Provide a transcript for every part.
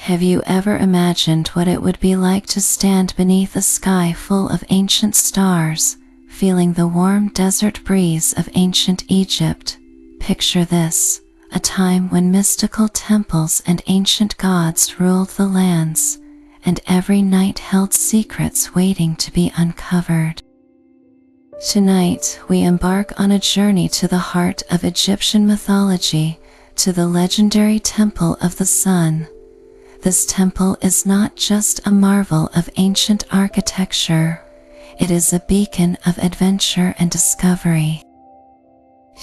Have you ever imagined what it would be like to stand beneath a sky full of ancient stars, feeling the warm desert breeze of ancient Egypt? Picture this, a time when mystical temples and ancient gods ruled the lands, and every night held secrets waiting to be uncovered. Tonight, we embark on a journey to the heart of Egyptian mythology, to the legendary Temple of the Sun. This temple is not just a marvel of ancient architecture, it is a beacon of adventure and discovery.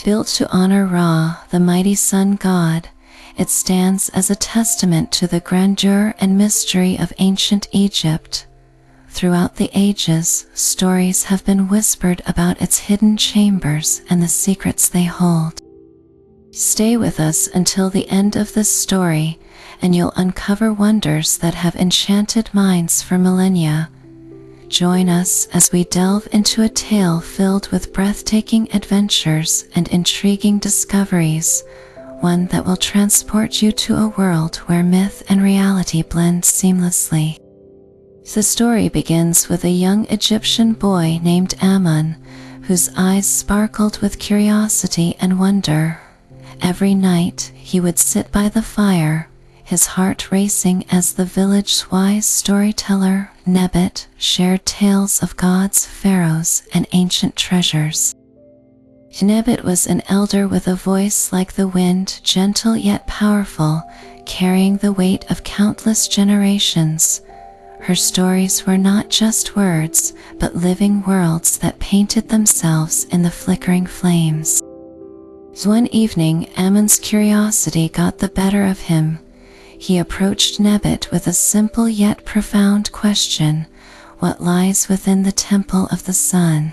Built to honor Ra, the mighty sun god, it stands as a testament to the grandeur and mystery of ancient Egypt. Throughout the ages, stories have been whispered about its hidden chambers and the secrets they hold. Stay with us until the end of this story, and you'll uncover wonders that have enchanted minds for millennia. Join us as we delve into a tale filled with breathtaking adventures and intriguing discoveries, one that will transport you to a world where myth and reality blend seamlessly. The story begins with a young Egyptian boy named Ammon, whose eyes sparkled with curiosity and wonder. Every night, he would sit by the fire, his heart racing as the village's wise storyteller, Nebet, shared tales of gods, pharaohs, and ancient treasures. Nebet was an elder with a voice like the wind, gentle yet powerful, carrying the weight of countless generations. Her stories were not just words, but living worlds that painted themselves in the flickering flames. One evening, Ammon's curiosity got the better of him. He approached Nebet with a simple yet profound question: what lies within the Temple of the Sun?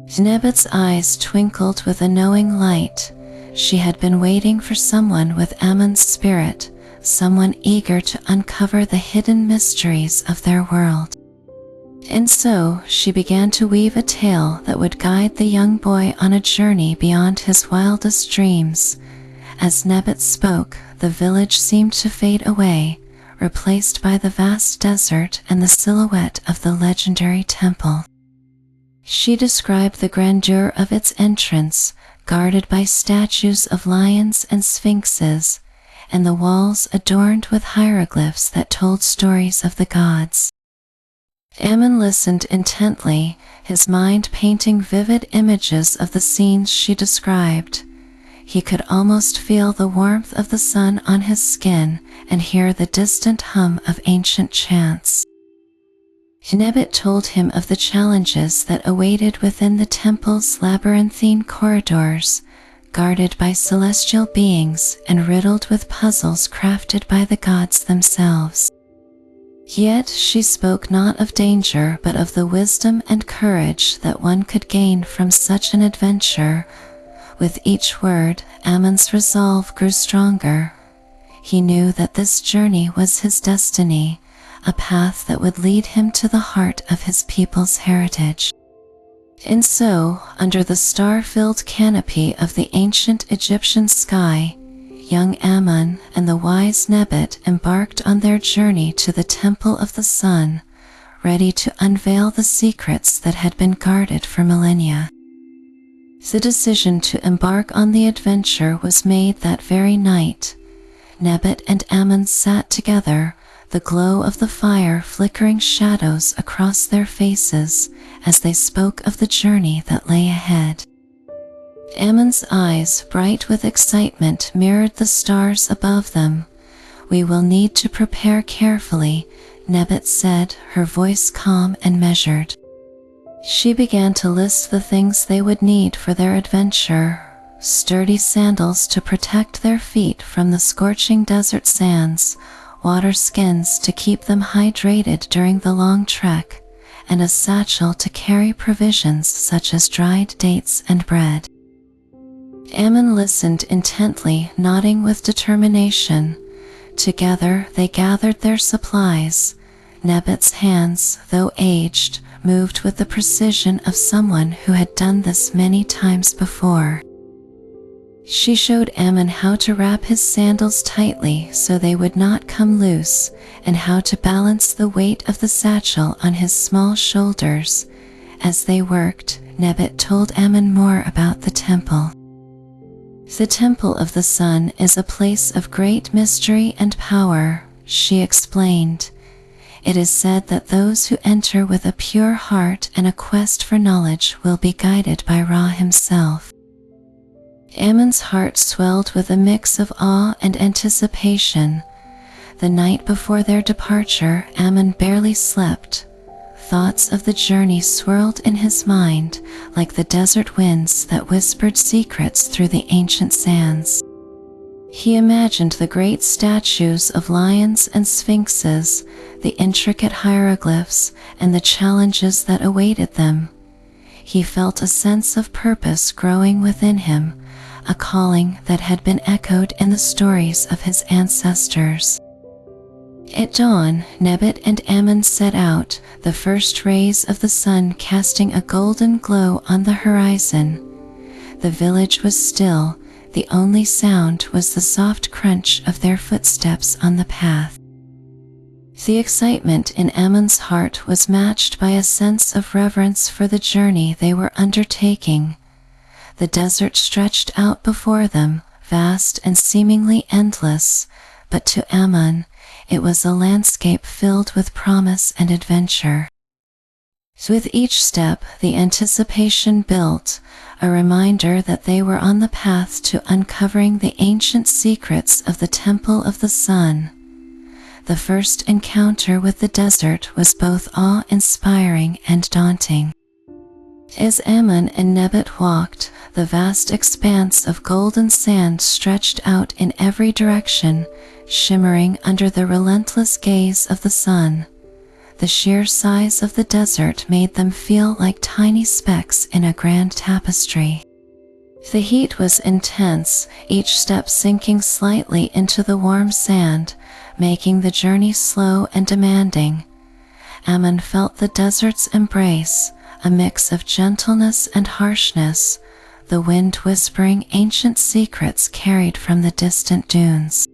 Nebet's eyes twinkled with a knowing light. She had been waiting for someone with Ammon's spirit, someone eager to uncover the hidden mysteries of their world. And so, she began to weave a tale that would guide the young boy on a journey beyond his wildest dreams. As Nebet spoke, the village seemed to fade away, replaced by the vast desert and the silhouette of the legendary temple. She described the grandeur of its entrance, guarded by statues of lions and sphinxes, and the walls adorned with hieroglyphs that told stories of the gods. Ammon listened intently, his mind painting vivid images of the scenes she described. He could almost feel the warmth of the sun on his skin and hear the distant hum of ancient chants. Nebet told him of the challenges that awaited within the temple's labyrinthine corridors, guarded by celestial beings and riddled with puzzles crafted by the gods themselves. Yet she spoke not of danger but of the wisdom and courage that one could gain from such an adventure. With each word, Ammon's resolve grew stronger. He knew that this journey was his destiny, a path that would lead him to the heart of his people's heritage. And so, under the star-filled canopy of the ancient Egyptian sky, young Ammon and the wise Nebet embarked on their journey to the Temple of the Sun, ready to unveil the secrets that had been guarded for millennia. The decision to embark on the adventure was made that very night. Nebet and Ammon sat together, the glow of the fire flickering shadows across their faces as they spoke of the journey that lay ahead. Ammon's eyes, bright with excitement, mirrored the stars above them. "We will need to prepare carefully," Nebet said, her voice calm and measured. She began to list the things they would need for their adventure: sturdy sandals to protect their feet from the scorching desert sands, water skins to keep them hydrated during the long trek, and a satchel to carry provisions such as dried dates and bread. Ammon listened intently, nodding with determination. Together they gathered their supplies. Nebet's hands, though aged, moved with the precision of someone who had done this many times before. She showed Ammon how to wrap his sandals tightly so they would not come loose, and how to balance the weight of the satchel on his small shoulders. As they worked, Nebet told Ammon more about the temple. The Temple of the Sun is a place of great mystery and power, she explained. It is said that those who enter with a pure heart and a quest for knowledge will be guided by Ra himself. Ammon's heart swelled with a mix of awe and anticipation. The night before their departure, Ammon barely slept. Thoughts of the journey swirled in his mind like the desert winds that whispered secrets through the ancient sands. He imagined the great statues of lions and sphinxes, the intricate hieroglyphs, and the challenges that awaited them. He felt a sense of purpose growing within him, a calling that had been echoed in the stories of his ancestors. At dawn, Nebet and Ammon set out, the first rays of the sun casting a golden glow on the horizon. The village was still. The only sound was the soft crunch of their footsteps on the path. The excitement in Ammon's heart was matched by a sense of reverence for the journey they were undertaking. The desert stretched out before them, vast and seemingly endless, but to Ammon, it was a landscape filled with promise and adventure. With each step, the anticipation built, a reminder that they were on the path to uncovering the ancient secrets of the Temple of the Sun. The first encounter with the desert was both awe-inspiring and daunting. As Ammon and Nebet walked, the vast expanse of golden sand stretched out in every direction, shimmering under the relentless gaze of the sun. The sheer size of the desert made them feel like tiny specks in a grand tapestry. The heat was intense, each step sinking slightly into the warm sand, making the journey slow and demanding. Ammon felt the desert's embrace, a mix of gentleness and harshness, the wind whispering ancient secrets carried from the distant dunes.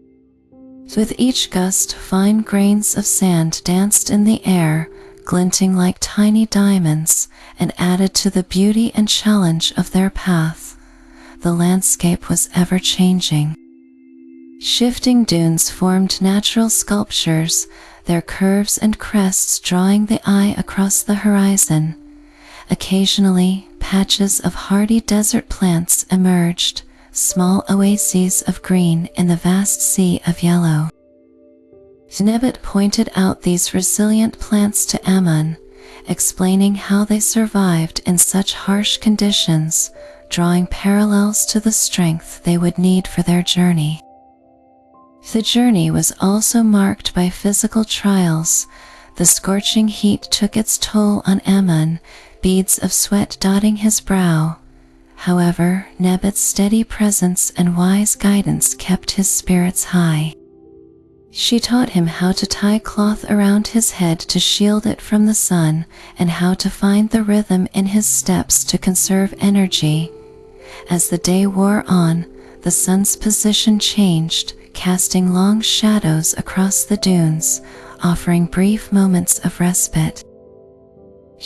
With each gust, fine grains of sand danced in the air, glinting like tiny diamonds, and added to the beauty and challenge of their path. The landscape was ever-changing. Shifting dunes formed natural sculptures, their curves and crests drawing the eye across the horizon. Occasionally, patches of hardy desert plants emerged, small oases of green in the vast sea of yellow. Nebet pointed out these resilient plants to Ammon, explaining how they survived in such harsh conditions, drawing parallels to the strength they would need for their journey. The journey was also marked by physical trials. The scorching heat took its toll on Ammon, beads of sweat dotting his brow. However, Nebet's steady presence and wise guidance kept his spirits high. She taught him how to tie cloth around his head to shield it from the sun, and how to find the rhythm in his steps to conserve energy. As the day wore on, the sun's position changed, casting long shadows across the dunes, offering brief moments of respite.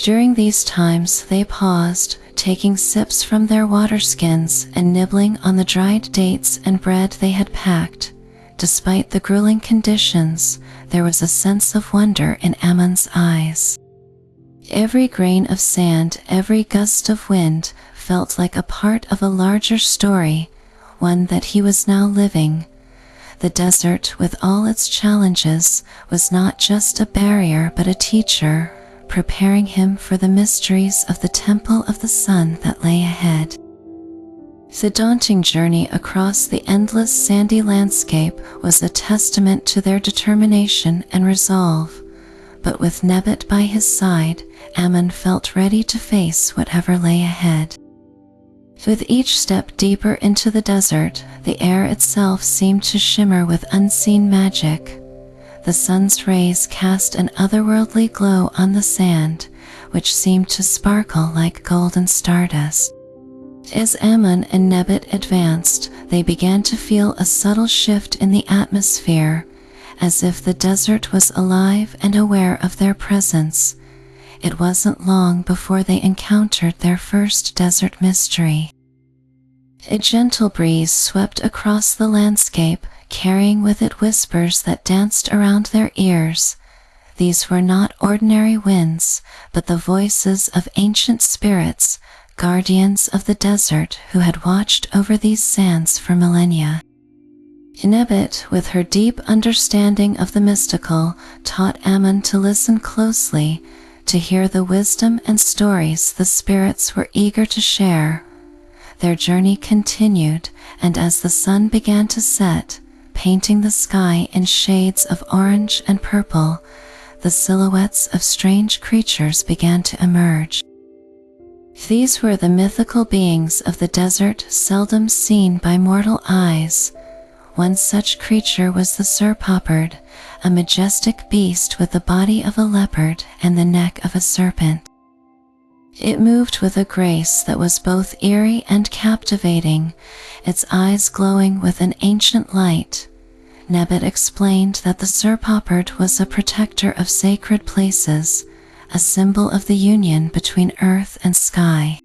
During these times they paused, taking sips from their water skins and nibbling on the dried dates and bread they had packed. Despite the grueling conditions, there was a sense of wonder in Ammon's eyes. Every grain of sand, every gust of wind, felt like a part of a larger story, one that he was now living. The desert, with all its challenges, was not just a barrier but a teacher, preparing him for the mysteries of the Temple of the Sun that lay ahead. The daunting journey across the endless sandy landscape was a testament to their determination and resolve, but with Nebet by his side, Ammon felt ready to face whatever lay ahead. With each step deeper into the desert, the air itself seemed to shimmer with unseen magic. The sun's rays cast an otherworldly glow on the sand, which seemed to sparkle like golden stardust. As Ammon and Nebet advanced, they began to feel a subtle shift in the atmosphere, as if the desert was alive and aware of their presence. It wasn't long before they encountered their first desert mystery. A gentle breeze swept across the landscape, carrying with it whispers that danced around their ears. These were not ordinary winds, but the voices of ancient spirits, guardians of the desert who had watched over these sands for millennia. Nebet, with her deep understanding of the mystical, taught Ammon to listen closely, to hear the wisdom and stories the spirits were eager to share. Their journey continued, and as the sun began to set, painting the sky in shades of orange and purple, the silhouettes of strange creatures began to emerge. These were the mythical beings of the desert seldom seen by mortal eyes. One such creature was the surpoppered, a majestic beast with the body of a leopard and the neck of a serpent. It moved with a grace that was both eerie and captivating, its eyes glowing with an ancient light. Nebet explained that the surpoppered was a protector of sacred places, a symbol of the union between earth and sky.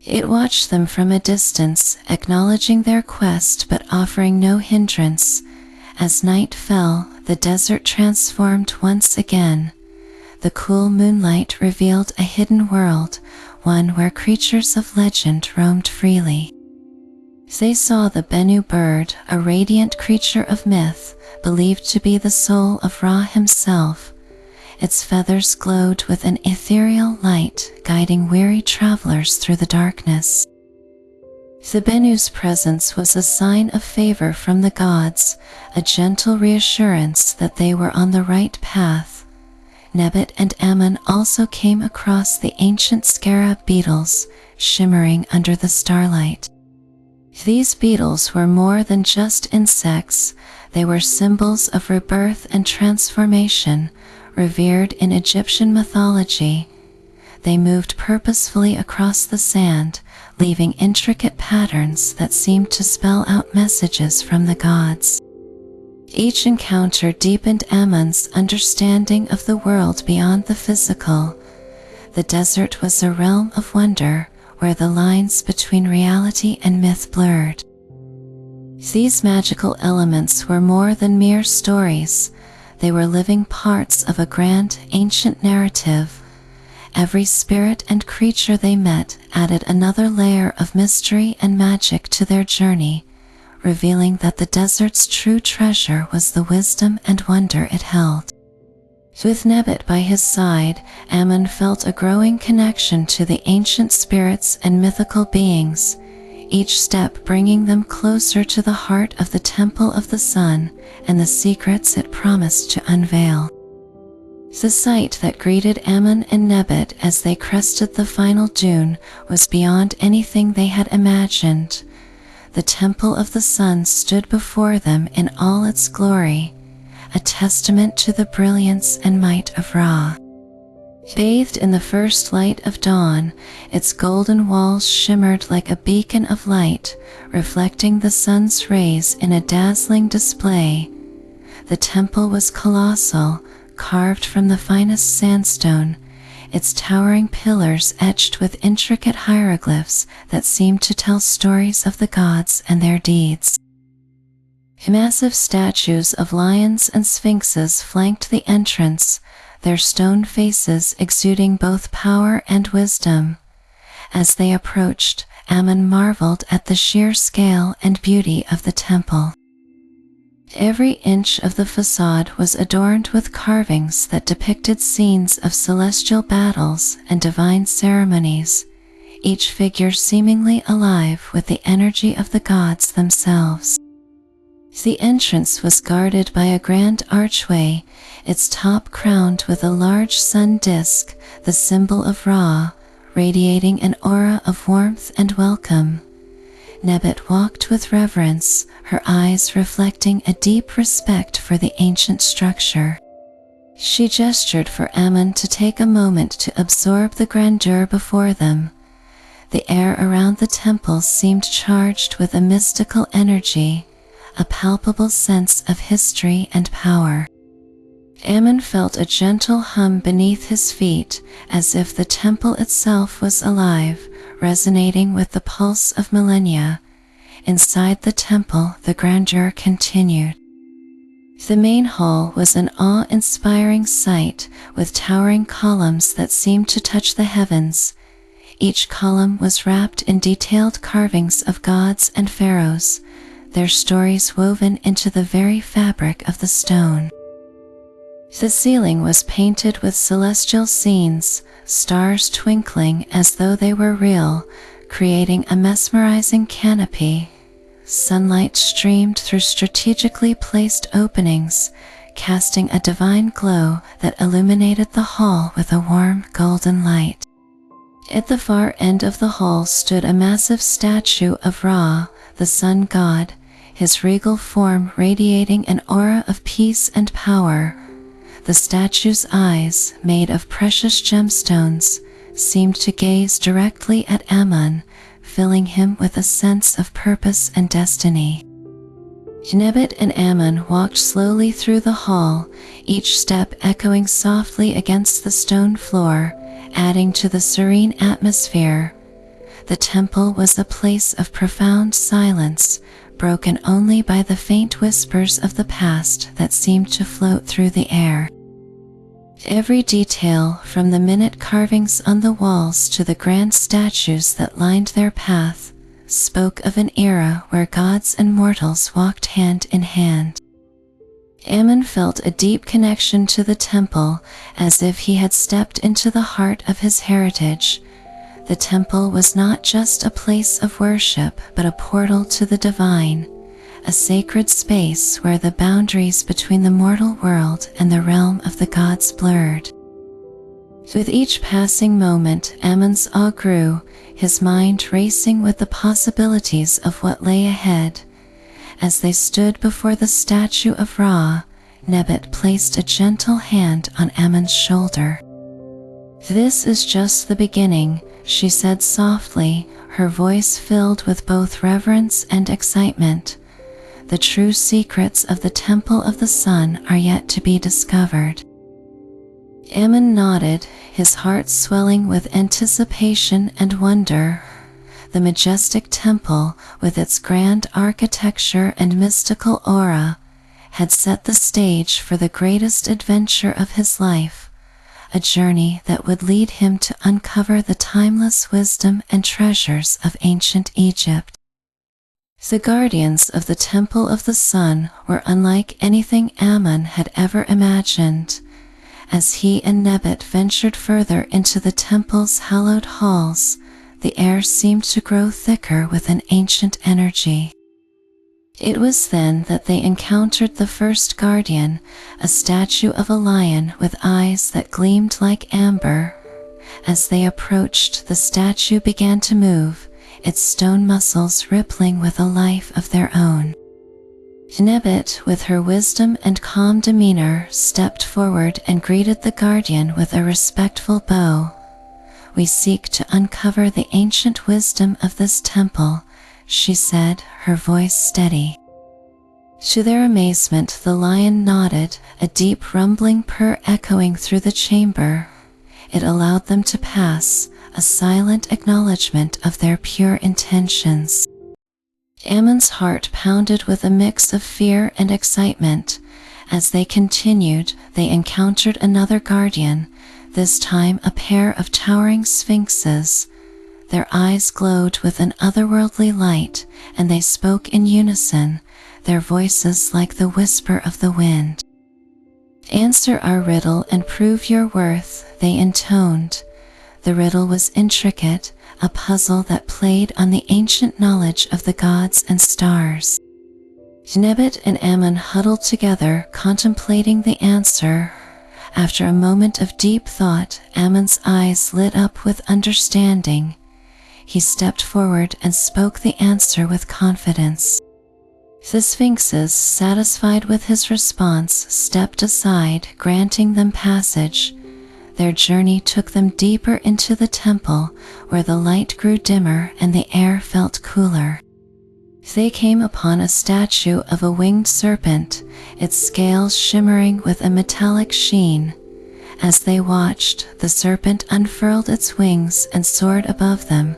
It watched them from a distance, acknowledging their quest but offering no hindrance. As night fell, the desert transformed once again. The cool moonlight revealed a hidden world, one where creatures of legend roamed freely. They saw the Bennu bird, a radiant creature of myth, believed to be the soul of Ra himself. Its feathers glowed with an ethereal light, guiding weary travelers through the darkness. The Bennu's presence was a sign of favor from the gods, a gentle reassurance that they were on the right path. Nebet and Ammon also came across the ancient scarab beetles, shimmering under the starlight. These beetles were more than just insects, they were symbols of rebirth and transformation, revered in Egyptian mythology. They moved purposefully across the sand, leaving intricate patterns that seemed to spell out messages from the gods. Each encounter deepened Ammon's understanding of the world beyond the physical. The desert was a realm of wonder, where the lines between reality and myth blurred. These magical elements were more than mere stories. They were living parts of a grand, ancient narrative. Every spirit and creature they met added another layer of mystery and magic to their journey, revealing that the desert's true treasure was the wisdom and wonder it held. With Nebet by his side, Ammon felt a growing connection to the ancient spirits and mythical beings, each step bringing them closer to the heart of the Temple of the Sun and the secrets it promised to unveil. The sight that greeted Ammon and Nebet as they crested the final dune was beyond anything they had imagined. The Temple of the Sun stood before them in all its glory, a testament to the brilliance and might of Ra. Bathed in the first light of dawn, its golden walls shimmered like a beacon of light, reflecting the sun's rays in a dazzling display. The temple was colossal, carved from the finest sandstone, its towering pillars etched with intricate hieroglyphs that seemed to tell stories of the gods and their deeds. Massive statues of lions and sphinxes flanked the entrance, their stone faces exuding both power and wisdom. As they approached, Ammon marveled at the sheer scale and beauty of the temple. Every inch of the facade was adorned with carvings that depicted scenes of celestial battles and divine ceremonies, each figure seemingly alive with the energy of the gods themselves. The entrance was guarded by a grand archway, its top crowned with a large sun disk, the symbol of Ra, radiating an aura of warmth and welcome. Nebet walked with reverence, her eyes reflecting a deep respect for the ancient structure. She gestured for Ammon to take a moment to absorb the grandeur before them. The air around the temple seemed charged with a mystical energy, a palpable sense of history and power. Ammon felt a gentle hum beneath his feet, as if the temple itself was alive, resonating with the pulse of millennia. Inside the temple, the grandeur continued. The main hall was an awe-inspiring sight, with towering columns that seemed to touch the heavens. Each column was wrapped in detailed carvings of gods and pharaohs, their stories woven into the very fabric of the stone. The ceiling was painted with celestial scenes, stars twinkling as though they were real, creating a mesmerizing canopy. Sunlight streamed through strategically placed openings, casting a divine glow that illuminated the hall with a warm golden light. At the far end of the hall stood a massive statue of Ra, the sun god, his regal form radiating an aura of peace and power. The statue's eyes, made of precious gemstones, seemed to gaze directly at Ammon, filling him with a sense of purpose and destiny. Nebet and Ammon walked slowly through the hall, each step echoing softly against the stone floor, adding to the serene atmosphere. The temple was a place of profound silence, broken only by the faint whispers of the past that seemed to float through the air. Every detail, from the minute carvings on the walls to the grand statues that lined their path, spoke of an era where gods and mortals walked hand in hand. Ammon felt a deep connection to the temple, as if he had stepped into the heart of his heritage. The temple was not just a place of worship, but a portal to the divine, a sacred space where the boundaries between the mortal world and the realm of the gods blurred. With each passing moment, Ammon's awe grew, his mind racing with the possibilities of what lay ahead. As they stood before the statue of Ra, Nebet placed a gentle hand on Ammon's shoulder. "This is just the beginning," she said softly, her voice filled with both reverence and excitement. "The true secrets of the Temple of the Sun are yet to be discovered." Ammon nodded, his heart swelling with anticipation and wonder. The majestic temple, with its grand architecture and mystical aura, had set the stage for the greatest adventure of his life, a journey that would lead him to uncover the timeless wisdom and treasures of ancient Egypt. The guardians of the Temple of the Sun were unlike anything Ammon had ever imagined. As he and Nebet ventured further into the temple's hallowed halls, the air seemed to grow thicker with an ancient energy. It was then that they encountered the first guardian, a statue of a lion with eyes that gleamed like amber. As they approached, the statue began to move, its stone muscles rippling with a life of their own. Nebet, with her wisdom and calm demeanor, stepped forward and greeted the guardian with a respectful bow. "We seek to uncover the ancient wisdom of this temple," she said, her voice steady. To their amazement, the lion nodded, a deep rumbling purr echoing through the chamber. It allowed them to pass, a silent acknowledgement of their pure intentions. Ammon's heart pounded with a mix of fear and excitement. As they continued, they encountered another guardian, this time a pair of towering sphinxes. Their eyes glowed with an otherworldly light, and they spoke in unison, their voices like the whisper of the wind. "Answer our riddle and prove your worth," they intoned. The riddle was intricate, a puzzle that played on the ancient knowledge of the gods and stars. Nebet and Ammon huddled together, contemplating the answer. After a moment of deep thought, Ammon's eyes lit up with understanding. He stepped forward and spoke the answer with confidence. The sphinxes, satisfied with his response, stepped aside, granting them passage. their journey took them deeper into the temple, where the light grew dimmer and the air felt cooler. They came upon a statue of a winged serpent, its scales shimmering with a metallic sheen. As they watched, the serpent unfurled its wings and soared above them,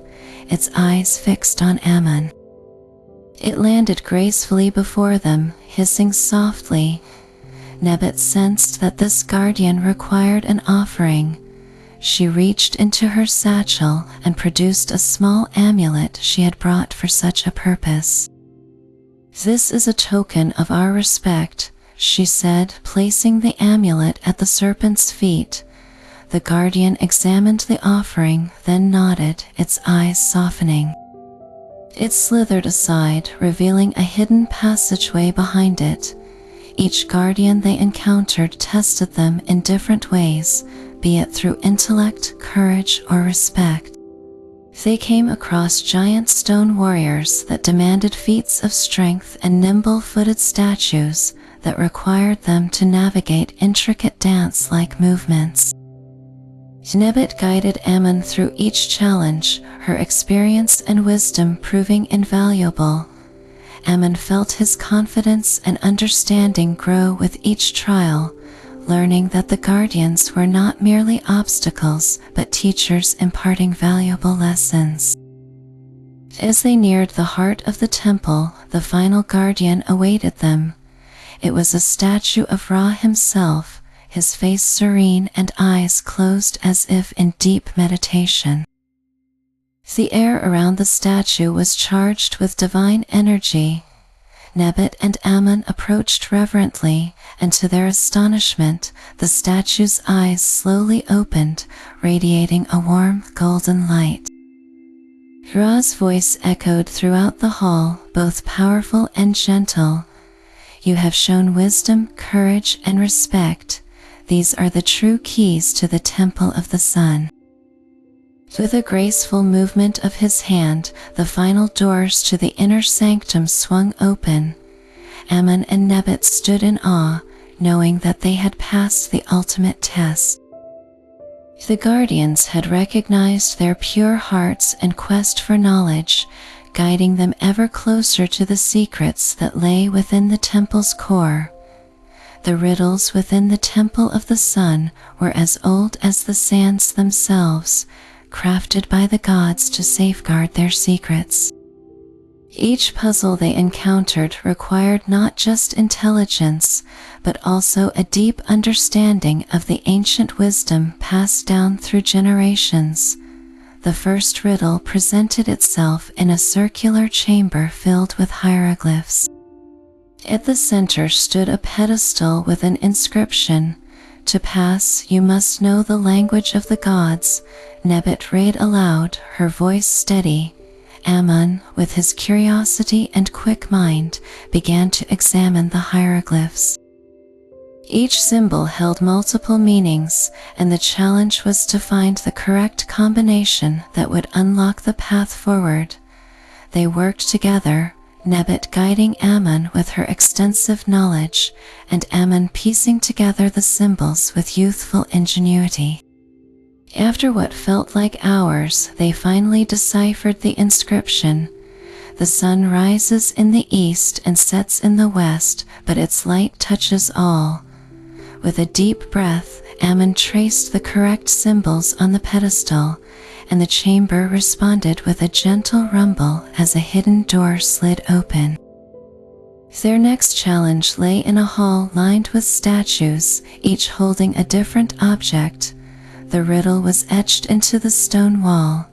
its eyes fixed on Ammon. It landed gracefully before them, hissing softly. Nebet sensed that this guardian required an offering. She reached into her satchel and produced a small amulet she had brought for such a purpose. "This is a token of our respect," she said, placing the amulet at the serpent's feet. The guardian examined the offering, then nodded, its eyes softening. It slithered aside, revealing a hidden passageway behind it. Each guardian they encountered tested them in different ways, be it through intellect, courage, or respect. They came across giant stone warriors that demanded feats of strength and nimble-footed statues that required them to navigate intricate dance-like movements. Nebet guided Ammon through each challenge, her experience and wisdom proving invaluable. Ammon felt his confidence and understanding grow with each trial, learning that the guardians were not merely obstacles but teachers imparting valuable lessons. As they neared the heart of the temple, the final guardian awaited them. It was a statue of Ra himself, his face serene and eyes closed as if in deep meditation. The air around the statue was charged with divine energy. Nebet and Ammon approached reverently, and to their astonishment, the statue's eyes slowly opened, radiating a warm, golden light. Ra's voice echoed throughout the hall, both powerful and gentle. "You have shown wisdom, courage, and respect. These are the true keys to the Temple of the Sun." With a graceful movement of his hand, the final doors to the inner sanctum swung open. Ammon and Nebet stood in awe, knowing that they had passed the ultimate test. The guardians had recognized their pure hearts and quest for knowledge, guiding them ever closer to the secrets that lay within the temple's core. The riddles within the Temple of the Sun were as old as the sands themselves, crafted by the gods to safeguard their secrets. Each puzzle they encountered required not just intelligence, but also a deep understanding of the ancient wisdom passed down through generations. The first riddle presented itself in a circular chamber filled with hieroglyphs. At the center stood a pedestal with an inscription. "To pass, you must know the language of the gods," Nebet read aloud, her voice steady. Ammon, with his curiosity and quick mind, began to examine the hieroglyphs. Each symbol held multiple meanings, and the challenge was to find the correct combination that would unlock the path forward. They worked together, Nebet guiding Ammon with her extensive knowledge, and Ammon piecing together the symbols with youthful ingenuity. After what felt like hours, they finally deciphered the inscription. "The sun rises in the east and sets in the west, but its light touches all." With a deep breath, Ammon traced the correct symbols on the pedestal, and the chamber responded with a gentle rumble as a hidden door slid open. Their next challenge lay in a hall lined with statues, each holding a different object. The riddle was etched into the stone wall.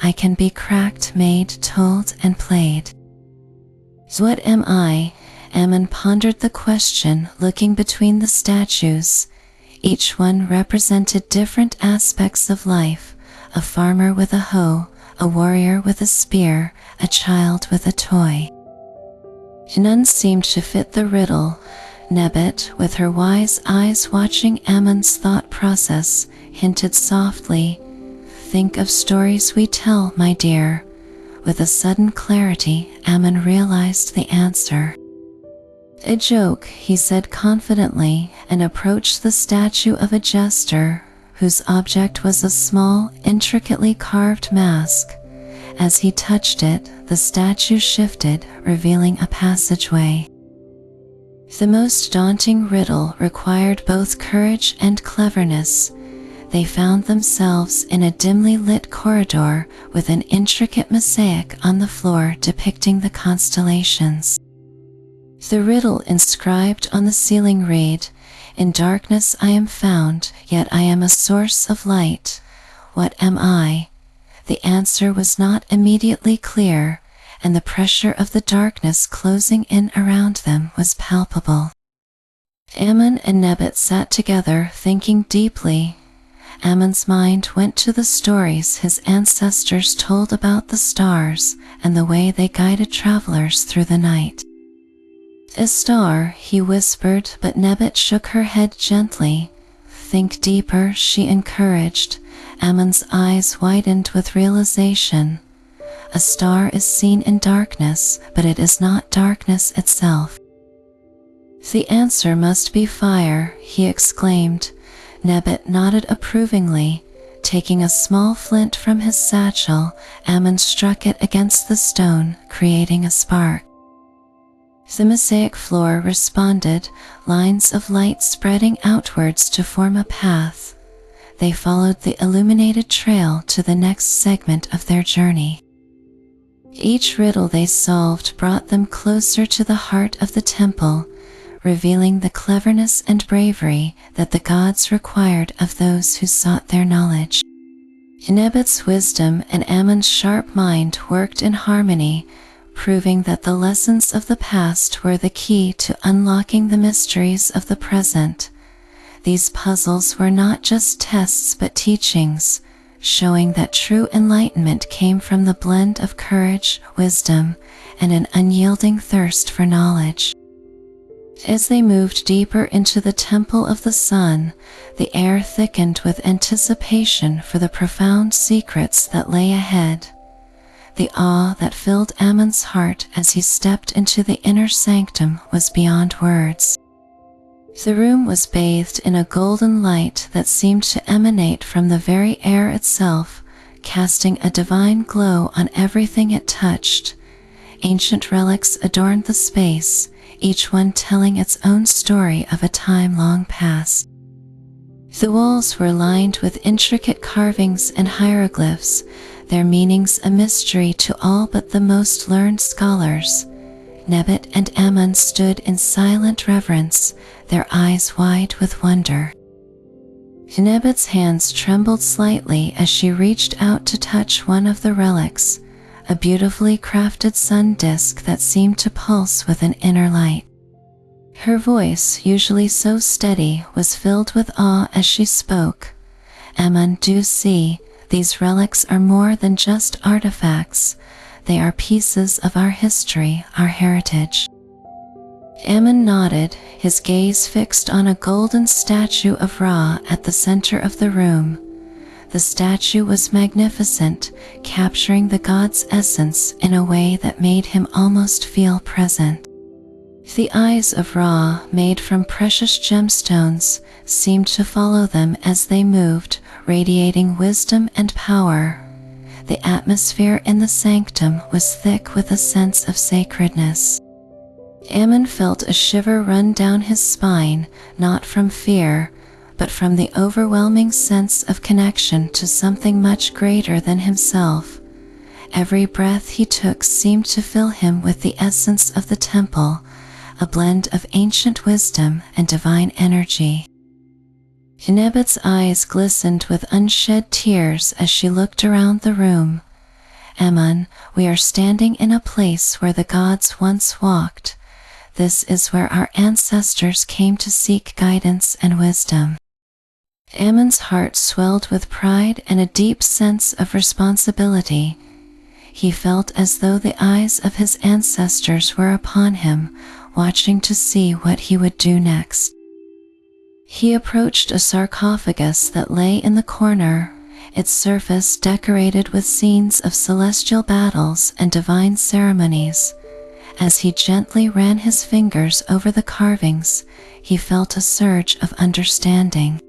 "I can be cracked, made, told, and played." "What am I?" Ammon pondered the question, looking between the statues. Each one represented different aspects of life: a farmer with a hoe, a warrior with a spear, a child with a toy. None seemed to fit the riddle. Nebet, with her wise eyes watching Ammon's thought process, hinted softly, "Think of stories we tell, my dear." With a sudden clarity, Ammon realized the answer. "A joke," he said confidently, and approached the statue of a jester. whose object was a small, intricately carved mask. As he touched it, the statue shifted, revealing a passageway. The most daunting riddle required both courage and cleverness. They found themselves in a dimly lit corridor with an intricate mosaic on the floor depicting the constellations. The riddle inscribed on the ceiling read, "In darkness I am found, yet I am a source of light. What am I?" The answer was not immediately clear, and the pressure of the darkness closing in around them was palpable. Ammon and Nebbit sat together, thinking deeply. Ammon's mind went to the stories his ancestors told about the stars and the way they guided travelers through the night. "A star," he whispered, but Nebbit shook her head gently. "Think deeper," she encouraged. Ammon's eyes widened with realization. A star is seen in darkness, but it is not darkness itself. "The answer must be fire," he exclaimed. Nebbit nodded approvingly. Taking a small flint from his satchel, Ammon struck it against the stone, creating a spark. The mosaic floor responded, lines of light spreading outwards to form a path. They followed the illuminated trail to the next segment of their journey. Each riddle they solved brought them closer to the heart of the temple, revealing the cleverness and bravery that the gods required of those who sought their knowledge. Nebbit's wisdom and Ammon's sharp mind worked in harmony, proving that the lessons of the past were the key to unlocking the mysteries of the present. These puzzles were not just tests but teachings, showing that true enlightenment came from the blend of courage, wisdom, and an unyielding thirst for knowledge. As they moved deeper into the Temple of the Sun, the air thickened with anticipation for the profound secrets that lay ahead. The awe that filled Ammon's heart as he stepped into the inner sanctum was beyond words. The room was bathed in a golden light that seemed to emanate from the very air itself, casting a divine glow on everything it touched. Ancient relics adorned the space, each one telling its own story of a time long past. The walls were lined with intricate carvings and hieroglyphs, their meanings a mystery to all but the most learned scholars. Nebbit and Ammon stood in silent reverence, their eyes wide with wonder. Nebbit's hands trembled slightly as she reached out to touch one of the relics, a beautifully crafted sun disk that seemed to pulse with an inner light. Her voice, usually so steady, was filled with awe as she spoke. "Ammon, do see, these relics are more than just artifacts. They are pieces of our history, our heritage." Ammon nodded, his gaze fixed on a golden statue of Ra at the center of the room. The statue was magnificent, capturing the god's essence in a way that made him almost feel present. The eyes of Ra, made from precious gemstones, seemed to follow them as they moved, radiating wisdom and power. The atmosphere in the sanctum was thick with a sense of sacredness. Ammon felt a shiver run down his spine, not from fear, but from the overwhelming sense of connection to something much greater than himself. Every breath he took seemed to fill him with the essence of the temple, a blend of ancient wisdom and divine energy. Nebbit's eyes glistened with unshed tears as she looked around the room. "Ammon, we are standing in a place where the gods once walked. This is where our ancestors came to seek guidance and wisdom." Ammon's heart swelled with pride and a deep sense of responsibility. He felt as though the eyes of his ancestors were upon him, watching to see what he would do next. He approached a sarcophagus that lay in the corner, its surface decorated with scenes of celestial battles and divine ceremonies. As he gently ran his fingers over the carvings, he felt a surge of understanding.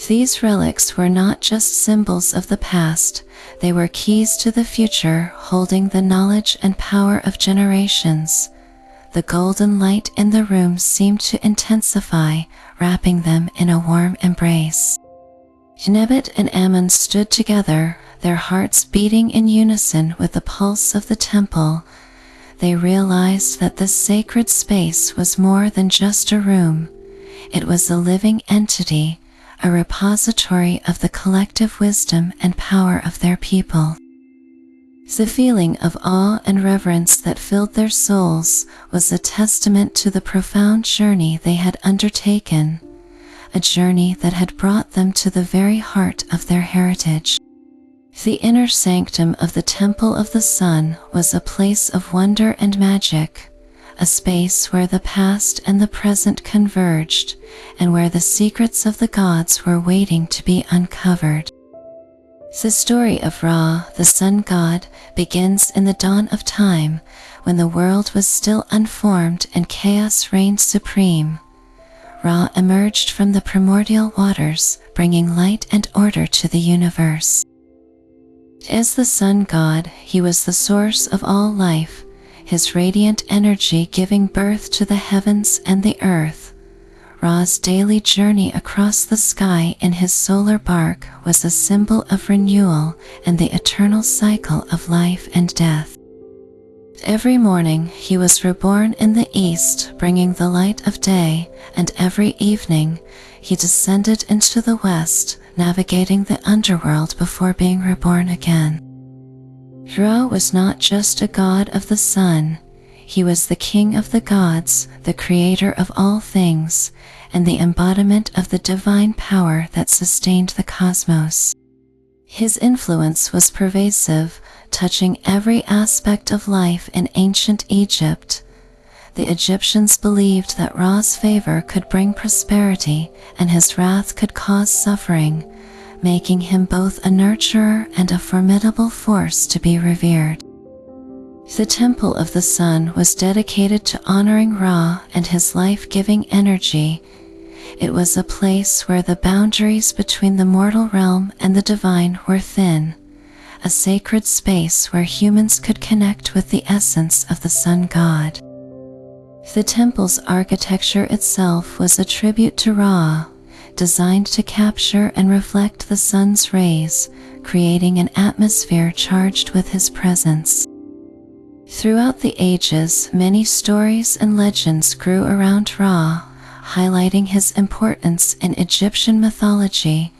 These relics were not just symbols of the past, they were keys to the future, holding the knowledge and power of generations. The golden light in the room seemed to intensify, wrapping them in a warm embrace. Nebet and Ammon stood together, their hearts beating in unison with the pulse of the temple. They realized that this sacred space was more than just a room. It was a living entity, a repository of the collective wisdom and power of their people. The feeling of awe and reverence that filled their souls was a testament to the profound journey they had undertaken, a journey that had brought them to the very heart of their heritage. The inner sanctum of the Temple of the Sun was a place of wonder and magic, a space where the past and the present converged, and where the secrets of the gods were waiting to be uncovered. The story of Ra, the sun god, begins in the dawn of time, when the world was still unformed and chaos reigned supreme. Ra emerged from the primordial waters, bringing light and order to the universe. As the sun god, he was the source of all life, his radiant energy giving birth to the heavens and the earth. Ra's daily journey across the sky in his solar bark was a symbol of renewal and the eternal cycle of life and death. Every morning he was reborn in the east, bringing the light of day, and every evening he descended into the west, navigating the underworld before being reborn again. Ra was not just a god of the sun, he was the king of the gods, the creator of all things, and the embodiment of the divine power that sustained the cosmos. His influence was pervasive, touching every aspect of life in ancient Egypt. The Egyptians believed that Ra's favor could bring prosperity and his wrath could cause suffering, making him both a nurturer and a formidable force to be revered. The Temple of the Sun was dedicated to honoring Ra and his life-giving energy. It was a place where the boundaries between the mortal realm and the divine were thin, a sacred space where humans could connect with the essence of the sun god. The temple's architecture itself was a tribute to Ra, designed to capture and reflect the sun's rays, creating an atmosphere charged with his presence. Throughout the ages, many stories and legends grew around Ra, highlighting his importance in Egyptian mythology.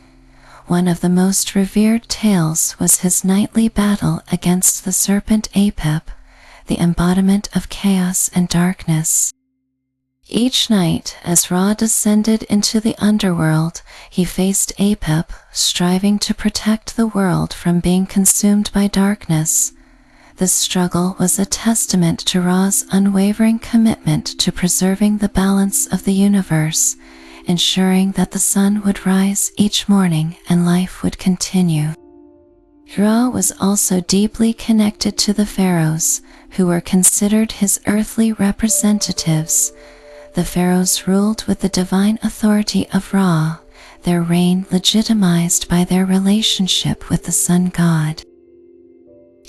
One of the most revered tales was his nightly battle against the serpent Apep, the embodiment of chaos and darkness. Each night, as Ra descended into the underworld, he faced Apep, striving to protect the world from being consumed by darkness. This struggle was a testament to Ra's unwavering commitment to preserving the balance of the universe, ensuring that the sun would rise each morning and life would continue. Ra was also deeply connected to the pharaohs, who were considered his earthly representatives. The pharaohs ruled with the divine authority of Ra, their reign legitimized by their relationship with the sun god.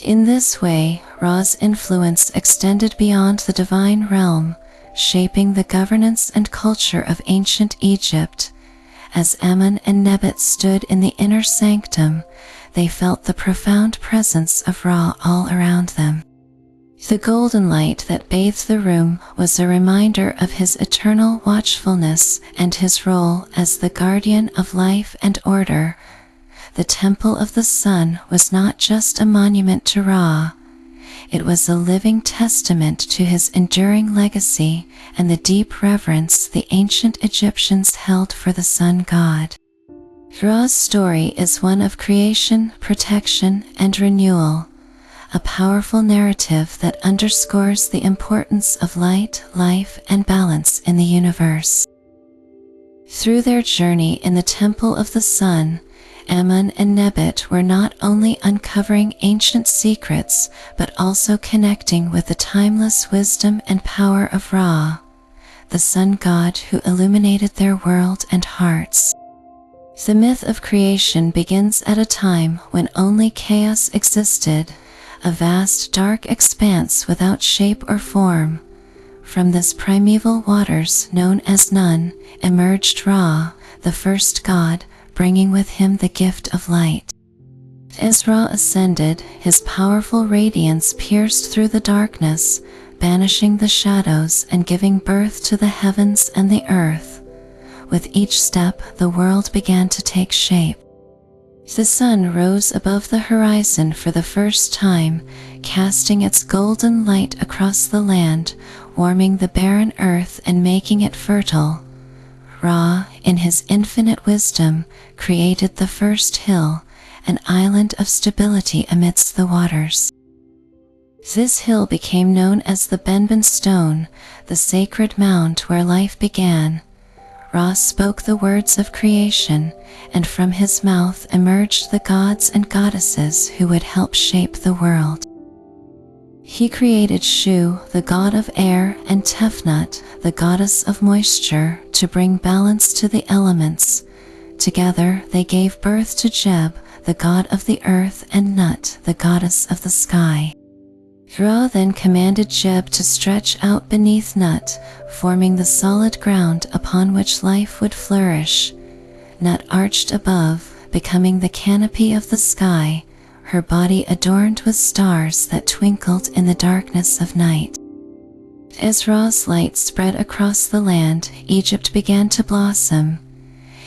In this way, Ra's influence extended beyond the divine realm, shaping the governance and culture of ancient Egypt. As Ammon and Nebet stood in the inner sanctum, they felt the profound presence of Ra all around them. The golden light that bathed the room was a reminder of his eternal watchfulness and his role as the guardian of life and order. The Temple of the Sun was not just a monument to Ra, it was a living testament to his enduring legacy and the deep reverence the ancient Egyptians held for the sun god. Ra's story is one of creation, protection, and renewal, a powerful narrative that underscores the importance of light, life, and balance in the universe. Through their journey in the Temple of the Sun, Ammon and Nebet were not only uncovering ancient secrets, but also connecting with the timeless wisdom and power of Ra, the sun god who illuminated their world and hearts. The myth of creation begins at a time when only chaos existed, a vast dark expanse without shape or form. From this primeval waters known as Nun emerged Ra, the first god, bringing with him the gift of light. As Ra ascended, his powerful radiance pierced through the darkness, banishing the shadows and giving birth to the heavens and the earth. With each step, the world began to take shape. The sun rose above the horizon for the first time, casting its golden light across the land, warming the barren earth and making it fertile. Ra, in his infinite wisdom, created the first hill, an island of stability amidst the waters. This hill became known as the Benben Stone, the sacred mound where life began. Ra spoke the words of creation, and from his mouth emerged the gods and goddesses who would help shape the world. He created Shu, the god of air, and Tefnut, the goddess of moisture, to bring balance to the elements. Together they gave birth to Jeb, the god of the earth, and Nut, the goddess of the sky. Ra then commanded Jeb to stretch out beneath Nut, forming the solid ground upon which life would flourish. Nut arched above, becoming the canopy of the sky, her body adorned with stars that twinkled in the darkness of night. As Ra's light spread across the land, Egypt began to blossom.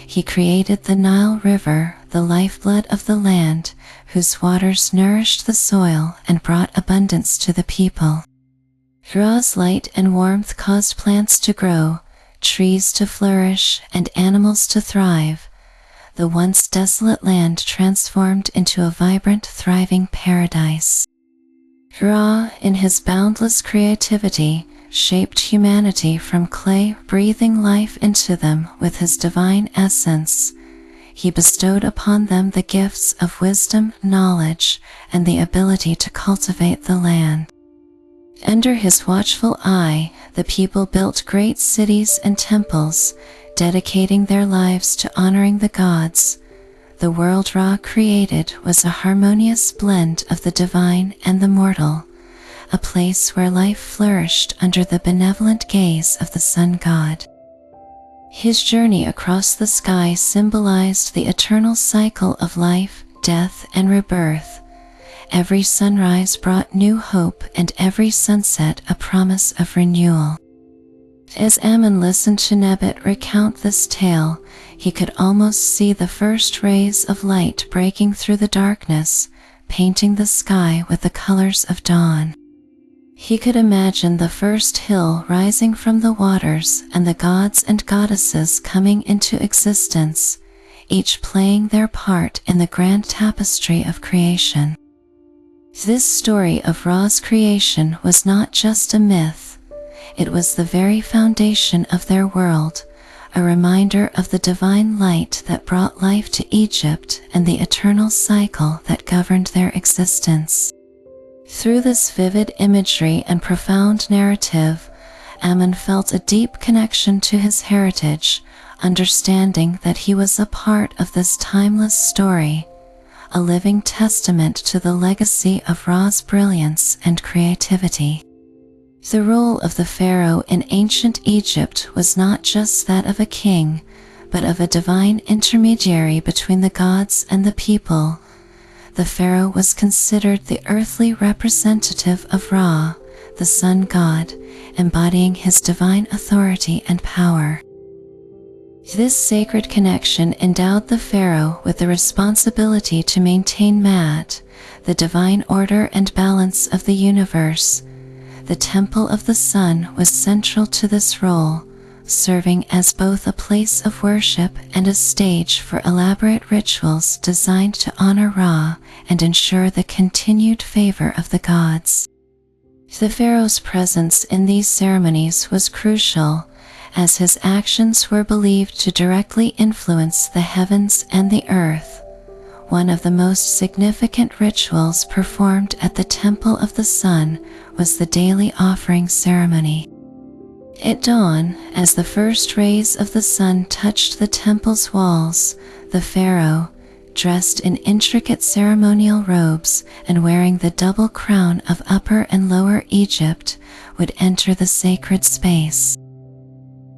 He created the Nile River, the lifeblood of the land, whose waters nourished the soil and brought abundance to the people. Ra's light and warmth caused plants to grow, trees to flourish, and animals to thrive. The once desolate land transformed into a vibrant, thriving paradise. Ra, in his boundless creativity, shaped humanity from clay, breathing life into them with his divine essence. He bestowed upon them the gifts of wisdom, knowledge, and the ability to cultivate the land. Under his watchful eye, the people built great cities and temples, dedicating their lives to honoring the gods. The world Ra created was a harmonious blend of the divine and the mortal, a place where life flourished under the benevolent gaze of the sun god. His journey across the sky symbolized the eternal cycle of life, death, and rebirth. Every sunrise brought new hope, and every sunset a promise of renewal. As Ammon listened to Nebet recount this tale, he could almost see the first rays of light breaking through the darkness, painting the sky with the colors of dawn. He could imagine the first hill rising from the waters and the gods and goddesses coming into existence, each playing their part in the grand tapestry of creation. This story of Ra's creation was not just a myth. It was the very foundation of their world, a reminder of the divine light that brought life to Egypt and the eternal cycle that governed their existence. Through this vivid imagery and profound narrative, Ammon felt a deep connection to his heritage, understanding that he was a part of this timeless story, a living testament to the legacy of Ra's brilliance and creativity. The role of the pharaoh in ancient Egypt was not just that of a king, but of a divine intermediary between the gods and the people. The pharaoh was considered the earthly representative of Ra, the sun god, embodying his divine authority and power. This sacred connection endowed the pharaoh with the responsibility to maintain Ma'at, the divine order and balance of the universe. The Temple of the Sun was central to this role, serving as both a place of worship and a stage for elaborate rituals designed to honor Ra and ensure the continued favor of the gods. The pharaoh's presence in these ceremonies was crucial, as his actions were believed to directly influence the heavens and the earth. One of the most significant rituals performed at the Temple of the Sun was the daily offering ceremony. At dawn, as the first rays of the sun touched the temple's walls, the pharaoh, dressed in intricate ceremonial robes and wearing the double crown of Upper and Lower Egypt, would enter the sacred space.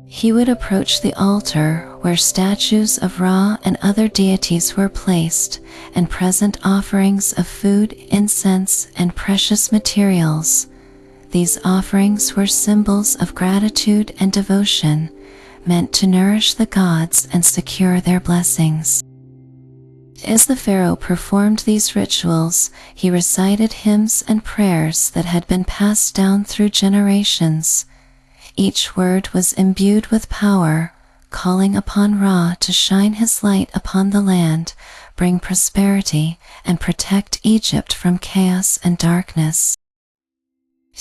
He would approach the altar where statues of Ra and other deities were placed, and present offerings of food, incense, and precious materials. These offerings were symbols of gratitude and devotion, meant to nourish the gods and secure their blessings. As the pharaoh performed these rituals, he recited hymns and prayers that had been passed down through generations. Each word was imbued with power, calling upon Ra to shine his light upon the land, bring prosperity, and protect Egypt from chaos and darkness.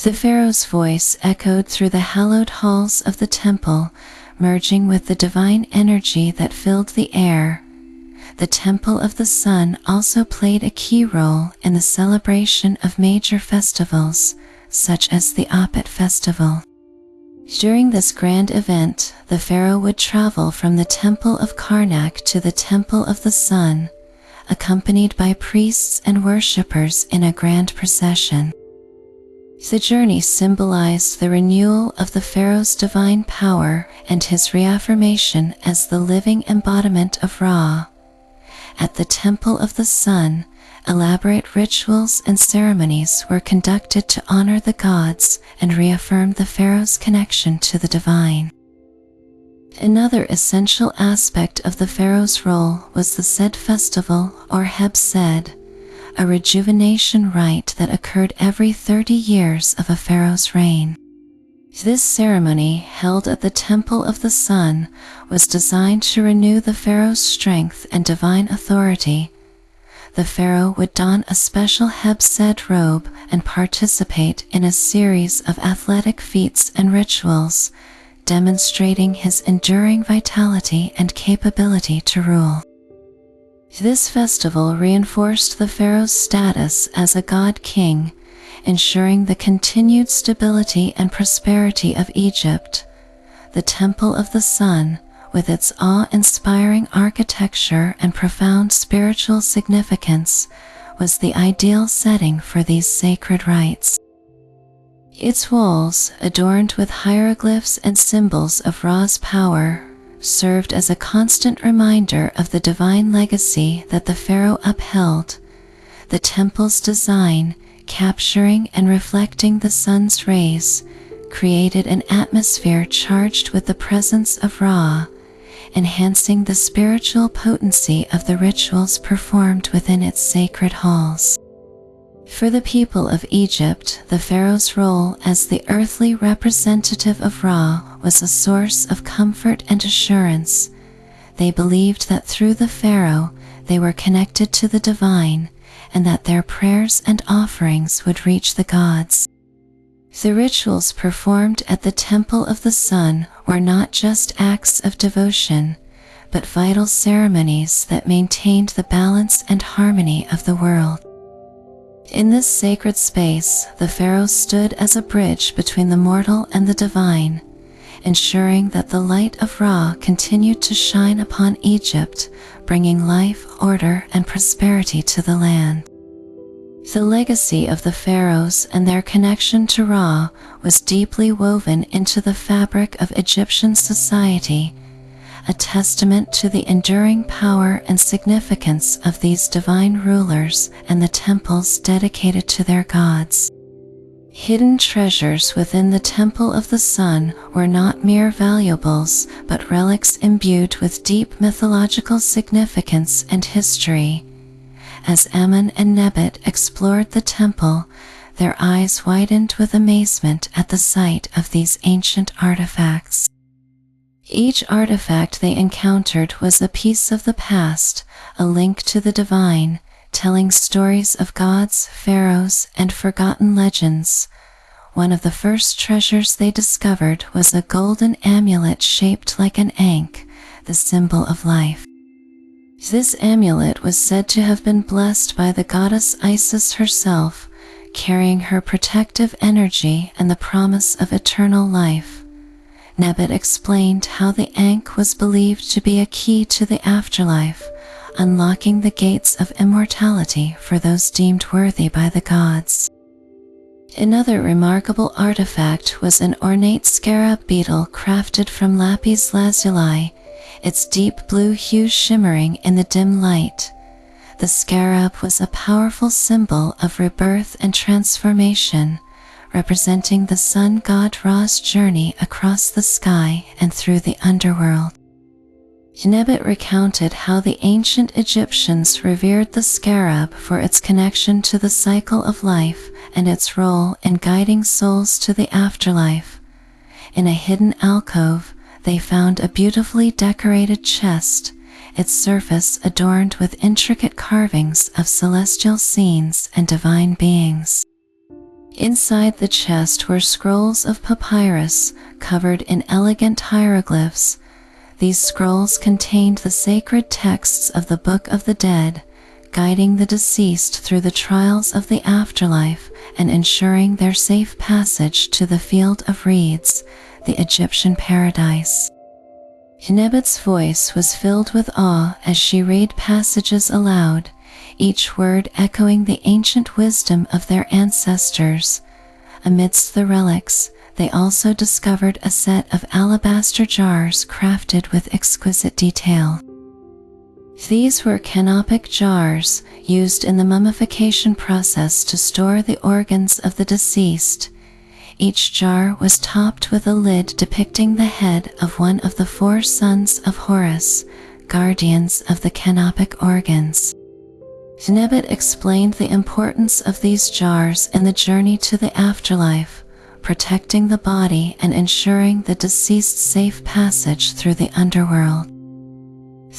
The pharaoh's voice echoed through the hallowed halls of the temple, merging with the divine energy that filled the air. The Temple of the Sun also played a key role in the celebration of major festivals, such as the Apet festival. During this grand event, the pharaoh would travel from the Temple of Karnak to the Temple of the Sun, accompanied by priests and worshippers in a grand procession. The journey symbolized the renewal of the pharaoh's divine power and his reaffirmation as the living embodiment of Ra. At the Temple of the Sun, elaborate rituals and ceremonies were conducted to honor the gods and reaffirm the pharaoh's connection to the divine. Another essential aspect of the pharaoh's role was the Sed festival, or Heb Sed, a rejuvenation rite that occurred every 30 years of a pharaoh's reign. This ceremony, held at the Temple of the Sun, was designed to renew the pharaoh's strength and divine authority. The pharaoh would don a special Heb Sed robe and participate in a series of athletic feats and rituals, demonstrating his enduring vitality and capability to rule. This festival reinforced the pharaoh's status as a god-king, ensuring the continued stability and prosperity of Egypt. The Temple of the Sun, with its awe-inspiring architecture and profound spiritual significance, was the ideal setting for these sacred rites. Its walls, adorned with hieroglyphs and symbols of Ra's power, served as a constant reminder of the divine legacy that the pharaoh upheld. The temple's design, capturing and reflecting the sun's rays, created an atmosphere charged with the presence of Ra, enhancing the spiritual potency of the rituals performed within its sacred halls. For the people of Egypt, the pharaoh's role as the earthly representative of Ra was a source of comfort and assurance. They believed that through the pharaoh they were connected to the divine, and that their prayers and offerings would reach the gods. The rituals performed at the Temple of the Sun were not just acts of devotion, but vital ceremonies that maintained the balance and harmony of the world. In this sacred space, the pharaoh stood as a bridge between the mortal and the divine, ensuring that the light of Ra continued to shine upon Egypt, bringing life, order, and prosperity to the land. The legacy of the pharaohs and their connection to Ra was deeply woven into the fabric of Egyptian society, a testament to the enduring power and significance of these divine rulers and the temples dedicated to their gods. Hidden treasures within the Temple of the Sun were not mere valuables, but relics imbued with deep mythological significance and history. As Amun and Nebet explored the temple, their eyes widened with amazement at the sight of these ancient artifacts. Each artifact they encountered was a piece of the past, a link to the divine, telling stories of gods, pharaohs, and forgotten legends. One of the first treasures they discovered was a golden amulet shaped like an ankh, the symbol of life. This amulet was said to have been blessed by the goddess Isis herself, carrying her protective energy and the promise of eternal life. Nebbit explained how the Ankh was believed to be a key to the afterlife, unlocking the gates of immortality for those deemed worthy by the gods. Another remarkable artifact was an ornate scarab beetle crafted from lapis lazuli, its deep blue hue shimmering in the dim light. The scarab was a powerful symbol of rebirth and transformation, representing the sun god Ra's journey across the sky and through the underworld. Nebbit recounted how the ancient Egyptians revered the scarab for its connection to the cycle of life and its role in guiding souls to the afterlife. In a hidden alcove, they found a beautifully decorated chest, its surface adorned with intricate carvings of celestial scenes and divine beings. Inside the chest were scrolls of papyrus covered in elegant hieroglyphs. These scrolls contained the sacred texts of the Book of the Dead, guiding the deceased through the trials of the afterlife and ensuring their safe passage to the Field of Reeds, the Egyptian paradise. Nebbit's voice was filled with awe as she read passages aloud, each word echoing the ancient wisdom of their ancestors. Amidst the relics, they also discovered a set of alabaster jars crafted with exquisite detail. These were canopic jars used in the mummification process to store the organs of the deceased. Each jar was topped with a lid depicting the head of one of the 4 sons of Horus, guardians of the canopic organs. Nebbit explained the importance of these jars in the journey to the afterlife, protecting the body and ensuring the deceased's safe passage through the underworld.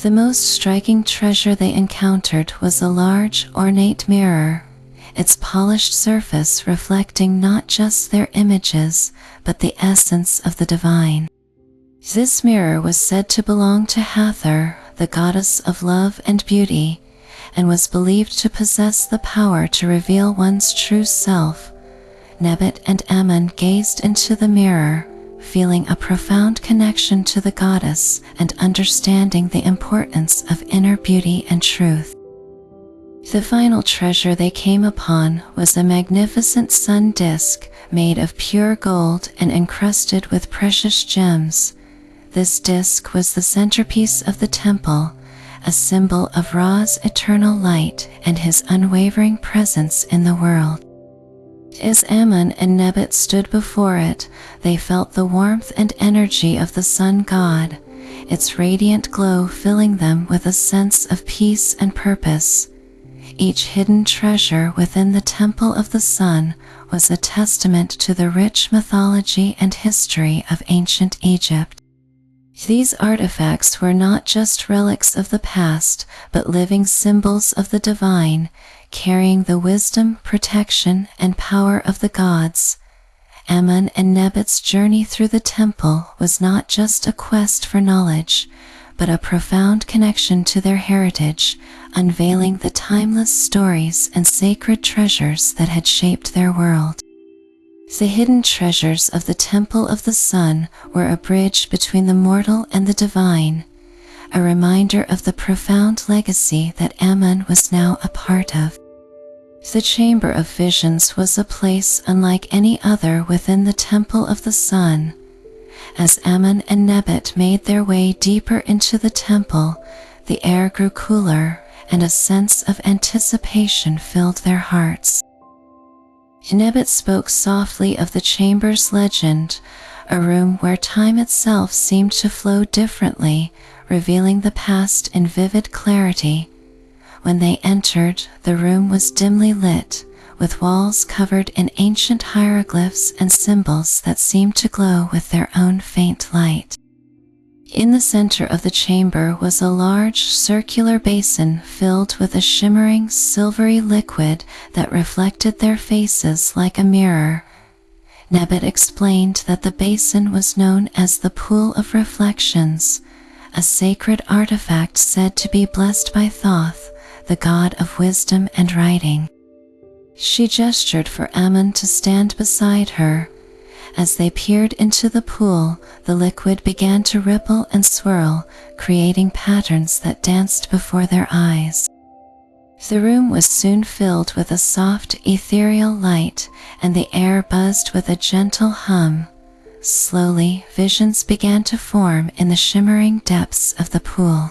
The most striking treasure they encountered was a large, ornate mirror, its polished surface reflecting not just their images, but the essence of the divine. This mirror was said to belong to Hathor, the goddess of love and beauty, and was believed to possess the power to reveal one's true self. Nebbit and Ammon gazed into the mirror, feeling a profound connection to the goddess and understanding the importance of inner beauty and truth. The final treasure they came upon was a magnificent sun disk made of pure gold and encrusted with precious gems. This disk was the centerpiece of the temple, a symbol of Ra's eternal light and his unwavering presence in the world. As Ammon and Nebbit stood before it, they felt the warmth and energy of the sun god, its radiant glow filling them with a sense of peace and purpose. Each hidden treasure within the Temple of the Sun was a testament to the rich mythology and history of ancient Egypt. These artifacts were not just relics of the past, but living symbols of the divine, carrying the wisdom, protection, and power of the gods. Ammon and Nebbit's journey through the temple was not just a quest for knowledge, but a profound connection to their heritage, unveiling the timeless stories and sacred treasures that had shaped their world. The hidden treasures of the Temple of the Sun were a bridge between the mortal and the divine, a reminder of the profound legacy that Ammon was now a part of. The Chamber of Visions was a place unlike any other within the Temple of the Sun. As Ammon and Nebbit made their way deeper into the temple, the air grew cooler, and a sense of anticipation filled their hearts. Nebbit spoke softly of the chamber's legend, a room where time itself seemed to flow differently, revealing the past in vivid clarity. When they entered, the room was dimly lit, with walls covered in ancient hieroglyphs and symbols that seemed to glow with their own faint light. In the center of the chamber was a large circular basin filled with a shimmering silvery liquid that reflected their faces like a mirror. Nebbit explained that the basin was known as the Pool of Reflections, a sacred artifact said to be blessed by Thoth, the god of wisdom and writing. She gestured for Ammon to stand beside her. As they peered into the pool, the liquid began to ripple and swirl, creating patterns that danced before their eyes. The room was soon filled with a soft, ethereal light, and the air buzzed with a gentle hum. Slowly, visions began to form in the shimmering depths of the pool.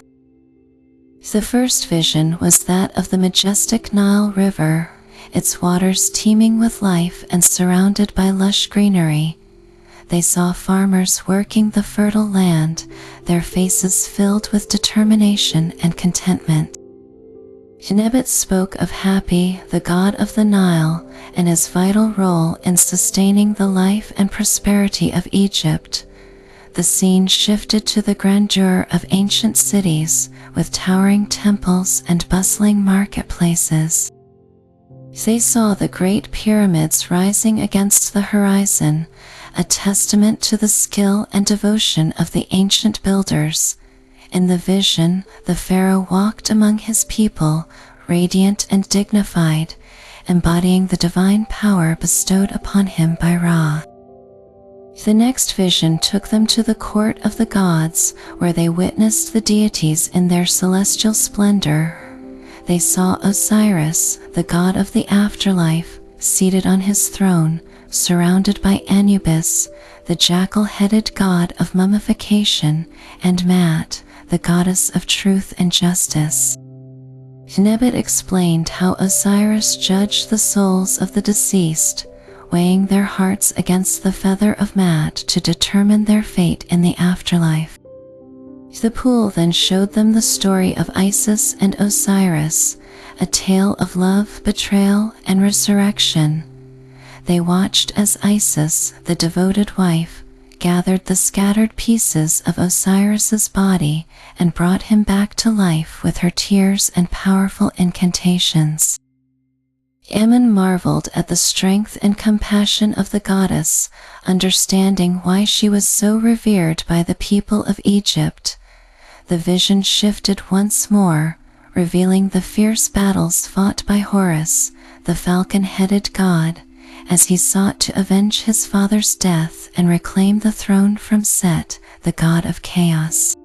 The first vision was that of the majestic Nile River, its waters teeming with life and surrounded by lush greenery. They saw farmers working the fertile land, their faces filled with determination and contentment. Nebet spoke of Hapi, the god of the Nile, and his vital role in sustaining the life and prosperity of Egypt. The scene shifted to the grandeur of ancient cities, with towering temples and bustling marketplaces. They saw the great pyramids rising against the horizon, a testament to the skill and devotion of the ancient builders. In the vision, the pharaoh walked among his people, radiant and dignified, embodying the divine power bestowed upon him by Ra. The next vision took them to the court of the gods, where they witnessed the deities in their celestial splendor. They saw Osiris, the god of the afterlife, seated on his throne, surrounded by Anubis, the jackal-headed god of mummification, and Mat, the goddess of truth and justice. Nebet explained how Osiris judged the souls of the deceased, weighing their hearts against the feather of Mat to determine their fate in the afterlife. The pool then showed them the story of Isis and Osiris, a tale of love, betrayal, and resurrection. They watched as Isis, the devoted wife, gathered the scattered pieces of Osiris's body and brought him back to life with her tears and powerful incantations. Ammon marveled at the strength and compassion of the goddess, understanding why she was so revered by the people of Egypt. The vision shifted once more, revealing the fierce battles fought by Horus, the falcon-headed god, as he sought to avenge his father's death and reclaim the throne from Set, the god of chaos.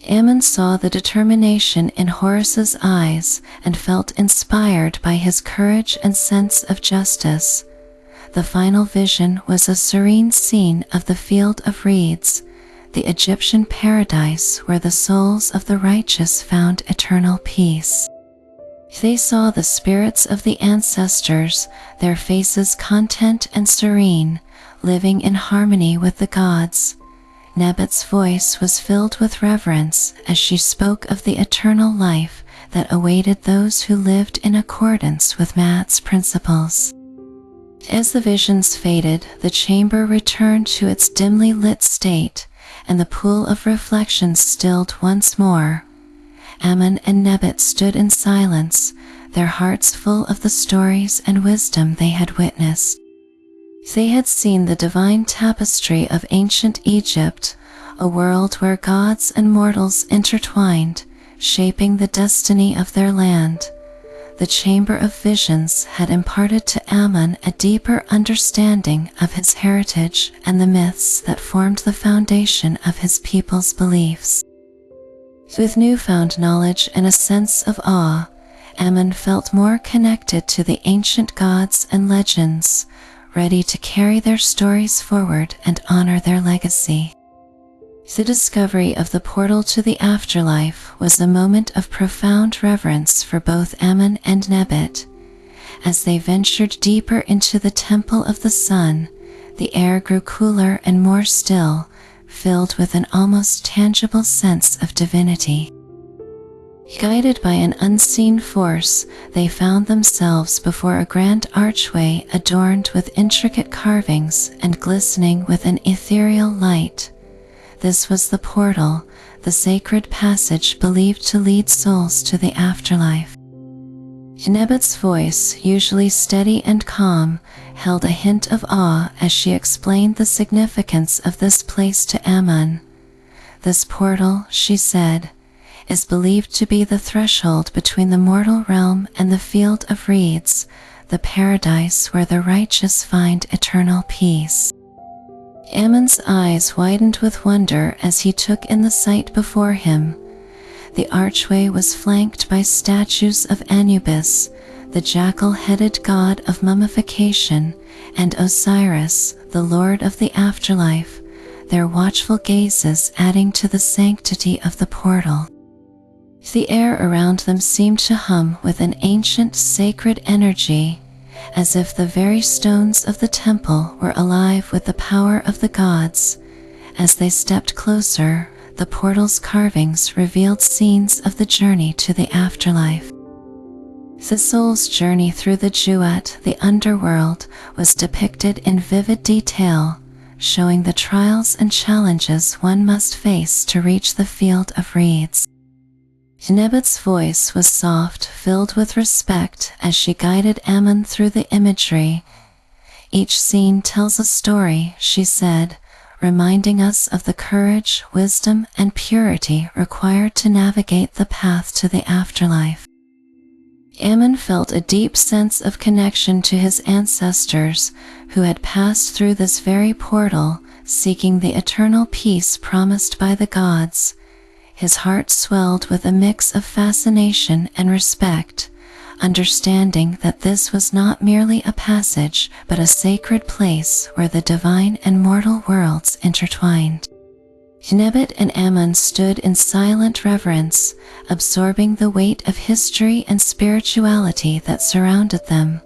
Ammon saw the determination in Horus's eyes and felt inspired by his courage and sense of justice. The final vision was a serene scene of the Field of Reeds, the Egyptian paradise where the souls of the righteous found eternal peace. They saw the spirits of the ancestors, their faces content and serene, living in harmony with the gods. Nebet's voice was filled with reverence as she spoke of the eternal life that awaited those who lived in accordance with Mat's principles. As the visions faded, the chamber returned to its dimly lit state, and the pool of reflections stilled once more. Ammon and Nebet stood in silence, their hearts full of the stories and wisdom they had witnessed. They had seen the divine tapestry of ancient Egypt, a world where gods and mortals intertwined, shaping the destiny of their land. The Chamber of Visions had imparted to Ammon a deeper understanding of his heritage and the myths that formed the foundation of his people's beliefs. With newfound knowledge and a sense of awe, Ammon felt more connected to the ancient gods and legends, ready to carry their stories forward and honor their legacy. The discovery of the portal to the afterlife was a moment of profound reverence for both Ammon and Nebet. As they ventured deeper into the Temple of the Sun, the air grew cooler and more still, filled with an almost tangible sense of divinity. Guided by an unseen force, they found themselves before a grand archway adorned with intricate carvings and glistening with an ethereal light. This was the portal, the sacred passage believed to lead souls to the afterlife. Nebet's voice, usually steady and calm, held a hint of awe as she explained the significance of this place to Ammon. This portal, she said, is believed to be the threshold between the mortal realm and the Field of Reeds, the paradise where the righteous find eternal peace. Ammon's eyes widened with wonder as he took in the sight before him. The archway was flanked by statues of Anubis, the jackal-headed god of mummification, and Osiris, the lord of the afterlife, their watchful gazes adding to the sanctity of the portal. The air around them seemed to hum with an ancient sacred energy, as if the very stones of the temple were alive with the power of the gods. As they stepped closer, the portal's carvings revealed scenes of the journey to the afterlife. The soul's journey through the Jewett, the underworld, was depicted in vivid detail, showing the trials and challenges one must face to reach the field of reeds. Nebet's voice was soft, filled with respect as she guided Ammon through the imagery. "Each scene tells a story," she said, reminding us of the courage, wisdom, and purity required to navigate the path to the afterlife. Ammon felt a deep sense of connection to his ancestors, who had passed through this very portal, seeking the eternal peace promised by the gods. His heart swelled with a mix of fascination and respect, understanding that this was not merely a passage, but a sacred place where the divine and mortal worlds intertwined. Nebet and Ammon stood in silent reverence, absorbing the weight of history and spirituality that surrounded them.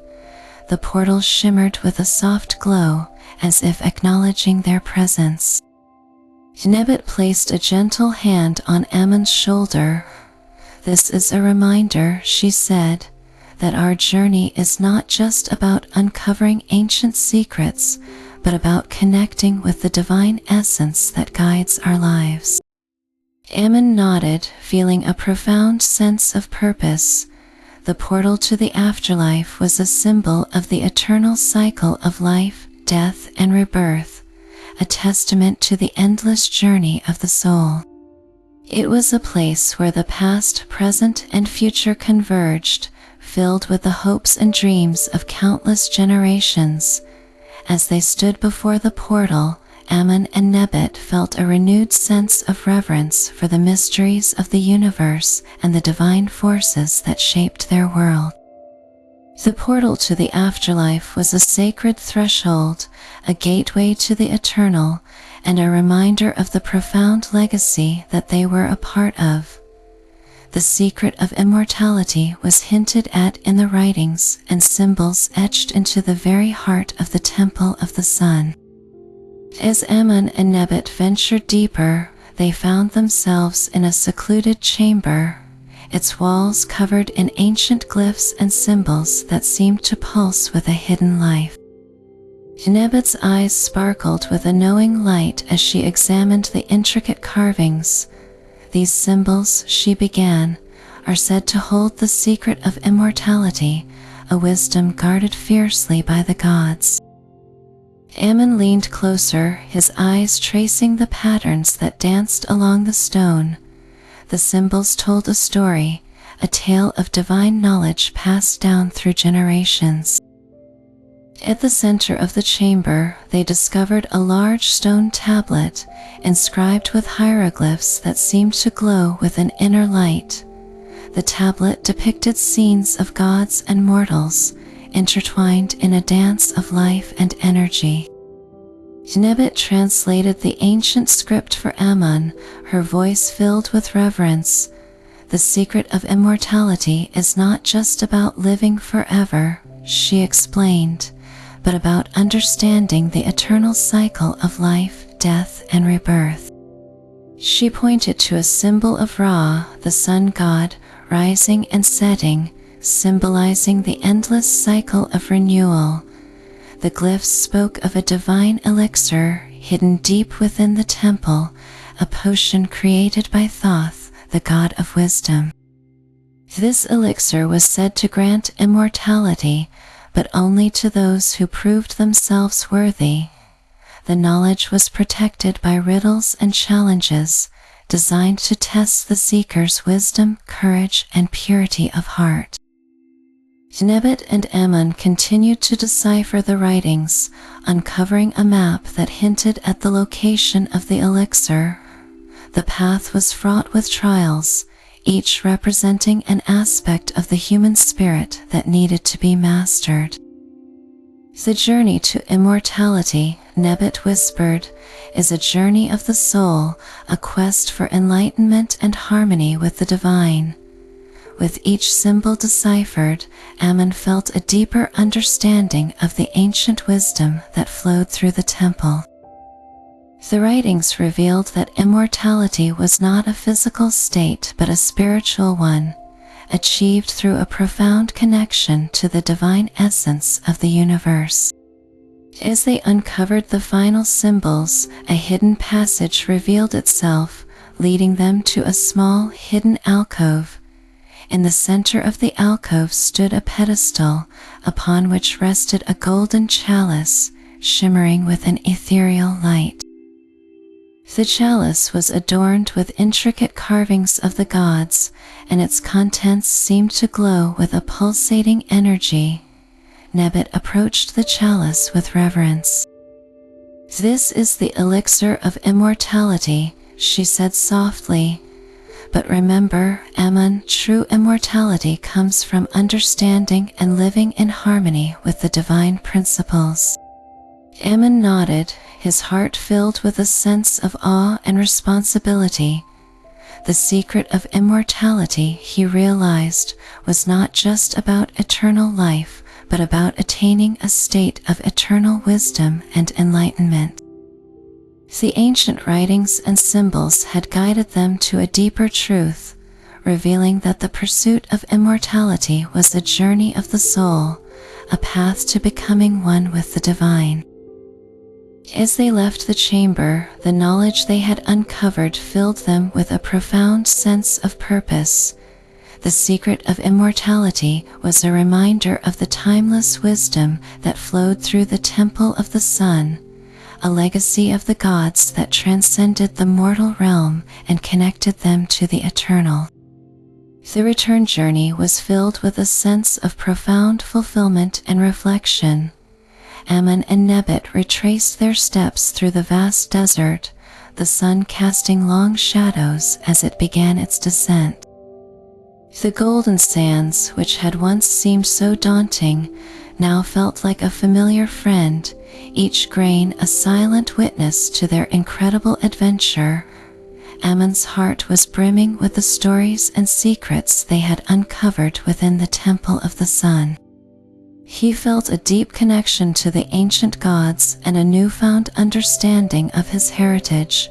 The portal shimmered with a soft glow, as if acknowledging their presence. Nebet placed a gentle hand on Ammon's shoulder. "This is a reminder," she said, "that our journey is not just about uncovering ancient secrets, but about connecting with the divine essence that guides our lives." Ammon nodded, feeling a profound sense of purpose. The portal to the afterlife was a symbol of the eternal cycle of life, death, and rebirth, a testament to the endless journey of the soul. It was a place where the past, present, and future converged, filled with the hopes and dreams of countless generations. As they stood before the portal, Ammon and Nebet felt a renewed sense of reverence for the mysteries of the universe and the divine forces that shaped their world. The portal to the afterlife was a sacred threshold, a gateway to the eternal, and a reminder of the profound legacy that they were a part of. The secret of immortality was hinted at in the writings and symbols etched into the very heart of the Temple of the Sun. As Ammon and Nebet ventured deeper, they found themselves in a secluded chamber, its walls covered in ancient glyphs and symbols that seemed to pulse with a hidden life. Nebet's eyes sparkled with a knowing light as she examined the intricate carvings. "These symbols," she began, "are said to hold the secret of immortality, a wisdom guarded fiercely by the gods." Ammon leaned closer, his eyes tracing the patterns that danced along the stone. The symbols told a story, a tale of divine knowledge passed down through generations. At the center of the chamber, they discovered a large stone tablet, inscribed with hieroglyphs that seemed to glow with an inner light. The tablet depicted scenes of gods and mortals, intertwined in a dance of life and energy. Nebet translated the ancient script for Ammon, her voice filled with reverence. "The secret of immortality is not just about living forever," she explained, "but about understanding the eternal cycle of life, death, and rebirth." She pointed to a symbol of Ra, the sun god, rising and setting, symbolizing the endless cycle of renewal. The glyphs spoke of a divine elixir hidden deep within the temple, a potion created by Thoth, the god of wisdom. This elixir was said to grant immortality, but only to those who proved themselves worthy. The knowledge was protected by riddles and challenges, designed to test the seeker's wisdom, courage, and purity of heart. Nebet and Ammon continued to decipher the writings, uncovering a map that hinted at the location of the elixir. The path was fraught with trials, each representing an aspect of the human spirit that needed to be mastered. The journey to immortality, Nebet whispered, is a journey of the soul, a quest for enlightenment and harmony with the divine. With each symbol deciphered, Ammon felt a deeper understanding of the ancient wisdom that flowed through the temple. The writings revealed that immortality was not a physical state but a spiritual one, achieved through a profound connection to the divine essence of the universe. As they uncovered the final symbols, a hidden passage revealed itself, leading them to a small, hidden alcove. In the center of the alcove stood a pedestal, upon which rested a golden chalice, shimmering with an ethereal light. The chalice was adorned with intricate carvings of the gods, and its contents seemed to glow with a pulsating energy. Nebet approached the chalice with reverence. "This is the elixir of immortality," she said softly. "But remember, Ammon, true immortality comes from understanding and living in harmony with the divine principles." Ammon nodded, his heart filled with a sense of awe and responsibility. The secret of immortality, he realized, was not just about eternal life, but about attaining a state of eternal wisdom and enlightenment. The ancient writings and symbols had guided them to a deeper truth, revealing that the pursuit of immortality was a journey of the soul, a path to becoming one with the divine. As they left the chamber, the knowledge they had uncovered filled them with a profound sense of purpose. The secret of immortality was a reminder of the timeless wisdom that flowed through the temple of the sun, a legacy of the gods that transcended the mortal realm and connected them to the eternal. The return journey was filled with a sense of profound fulfillment and reflection. Ammon and Nebet retraced their steps through the vast desert, the sun casting long shadows as it began its descent. The golden sands, which had once seemed so daunting, now felt like a familiar friend, each grain a silent witness to their incredible adventure. Ammon's heart was brimming with the stories and secrets they had uncovered within the Temple of the Sun. He felt a deep connection to the ancient gods and a newfound understanding of his heritage.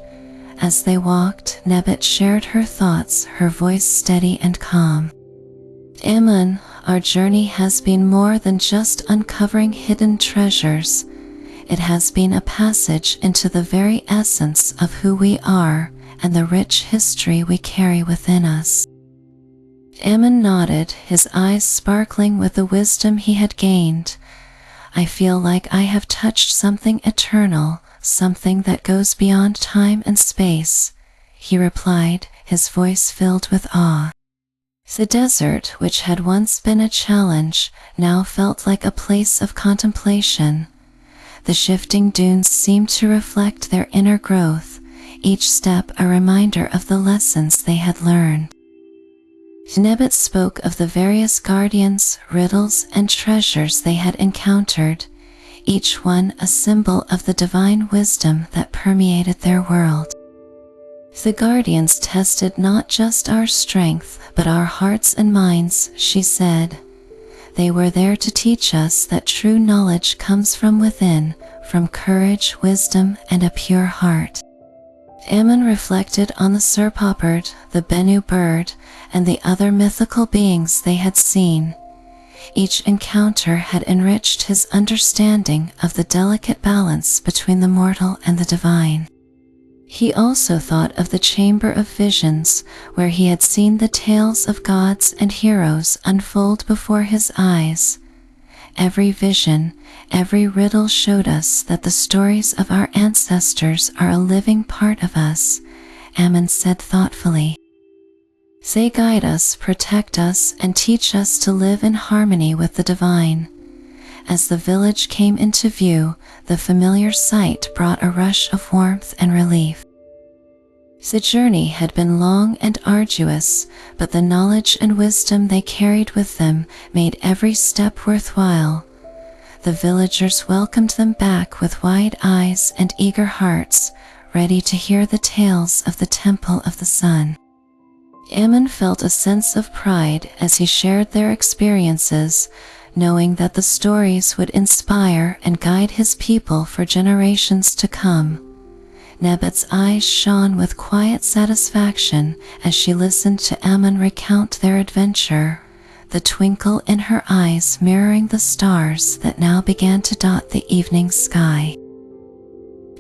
As they walked, Nebet shared her thoughts, her voice steady and calm. "Ammon, our journey has been more than just uncovering hidden treasures. It has been a passage into the very essence of who we are and the rich history we carry within us." Ammon nodded, his eyes sparkling with the wisdom he had gained. "I feel like I have touched something eternal, something that goes beyond time and space," he replied, his voice filled with awe. The desert, which had once been a challenge, now felt like a place of contemplation. The shifting dunes seemed to reflect their inner growth, each step a reminder of the lessons they had learned. Nebet spoke of the various guardians, riddles, and treasures they had encountered, each one a symbol of the divine wisdom that permeated their world. "The guardians tested not just our strength, but our hearts and minds," she said. "They were there to teach us that true knowledge comes from within, from courage, wisdom, and a pure heart." Ammon reflected on the Serpopard, the Bennu bird, and the other mythical beings they had seen. Each encounter had enriched his understanding of the delicate balance between the mortal and the divine. He also thought of the Chamber of Visions, where he had seen the tales of gods and heroes unfold before his eyes. Every vision, every riddle showed us that the stories of our ancestors are a living part of us, Ammon said thoughtfully. They guide us, protect us, and teach us to live in harmony with the divine. As the village came into view, the familiar sight brought a rush of warmth and relief. The journey had been long and arduous, but the knowledge and wisdom they carried with them made every step worthwhile. The villagers welcomed them back with wide eyes and eager hearts, ready to hear the tales of the Temple of the Sun. Ammon felt a sense of pride as he shared their experiences, knowing that the stories would inspire and guide his people for generations to come. Nebet's eyes shone with quiet satisfaction as she listened to Ammon recount their adventure, the twinkle in her eyes mirroring the stars that now began to dot the evening sky.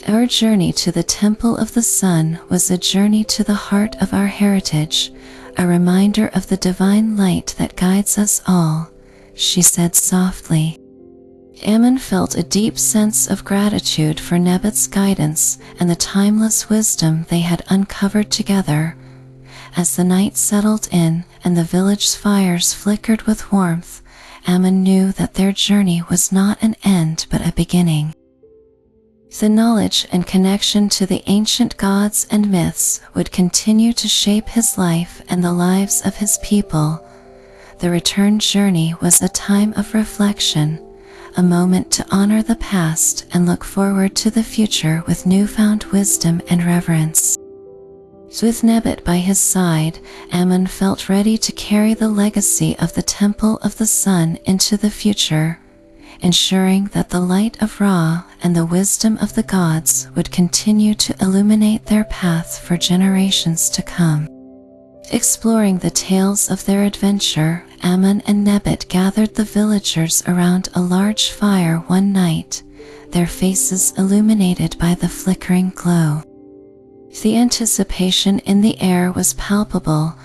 Our journey to the Temple of the Sun was a journey to the heart of our heritage, a reminder of the divine light that guides us all, she said softly. Ammon felt a deep sense of gratitude for Nebet's guidance and the timeless wisdom they had uncovered together. As the night settled in and the village's fires flickered with warmth, Ammon knew that their journey was not an end but a beginning. The knowledge and connection to the ancient gods and myths would continue to shape his life and the lives of his people. The return journey was a time of reflection, a moment to honor the past and look forward to the future with newfound wisdom and reverence. With Nebet by his side, Ammon felt ready to carry the legacy of the Temple of the Sun into the future, ensuring that the light of Ra and the wisdom of the gods would continue to illuminate their path for generations to come. Exploring the tales of their adventure, Ammon and Nebet gathered the villagers around a large fire one night, their faces illuminated by the flickering glow. The anticipation in the air was palpable,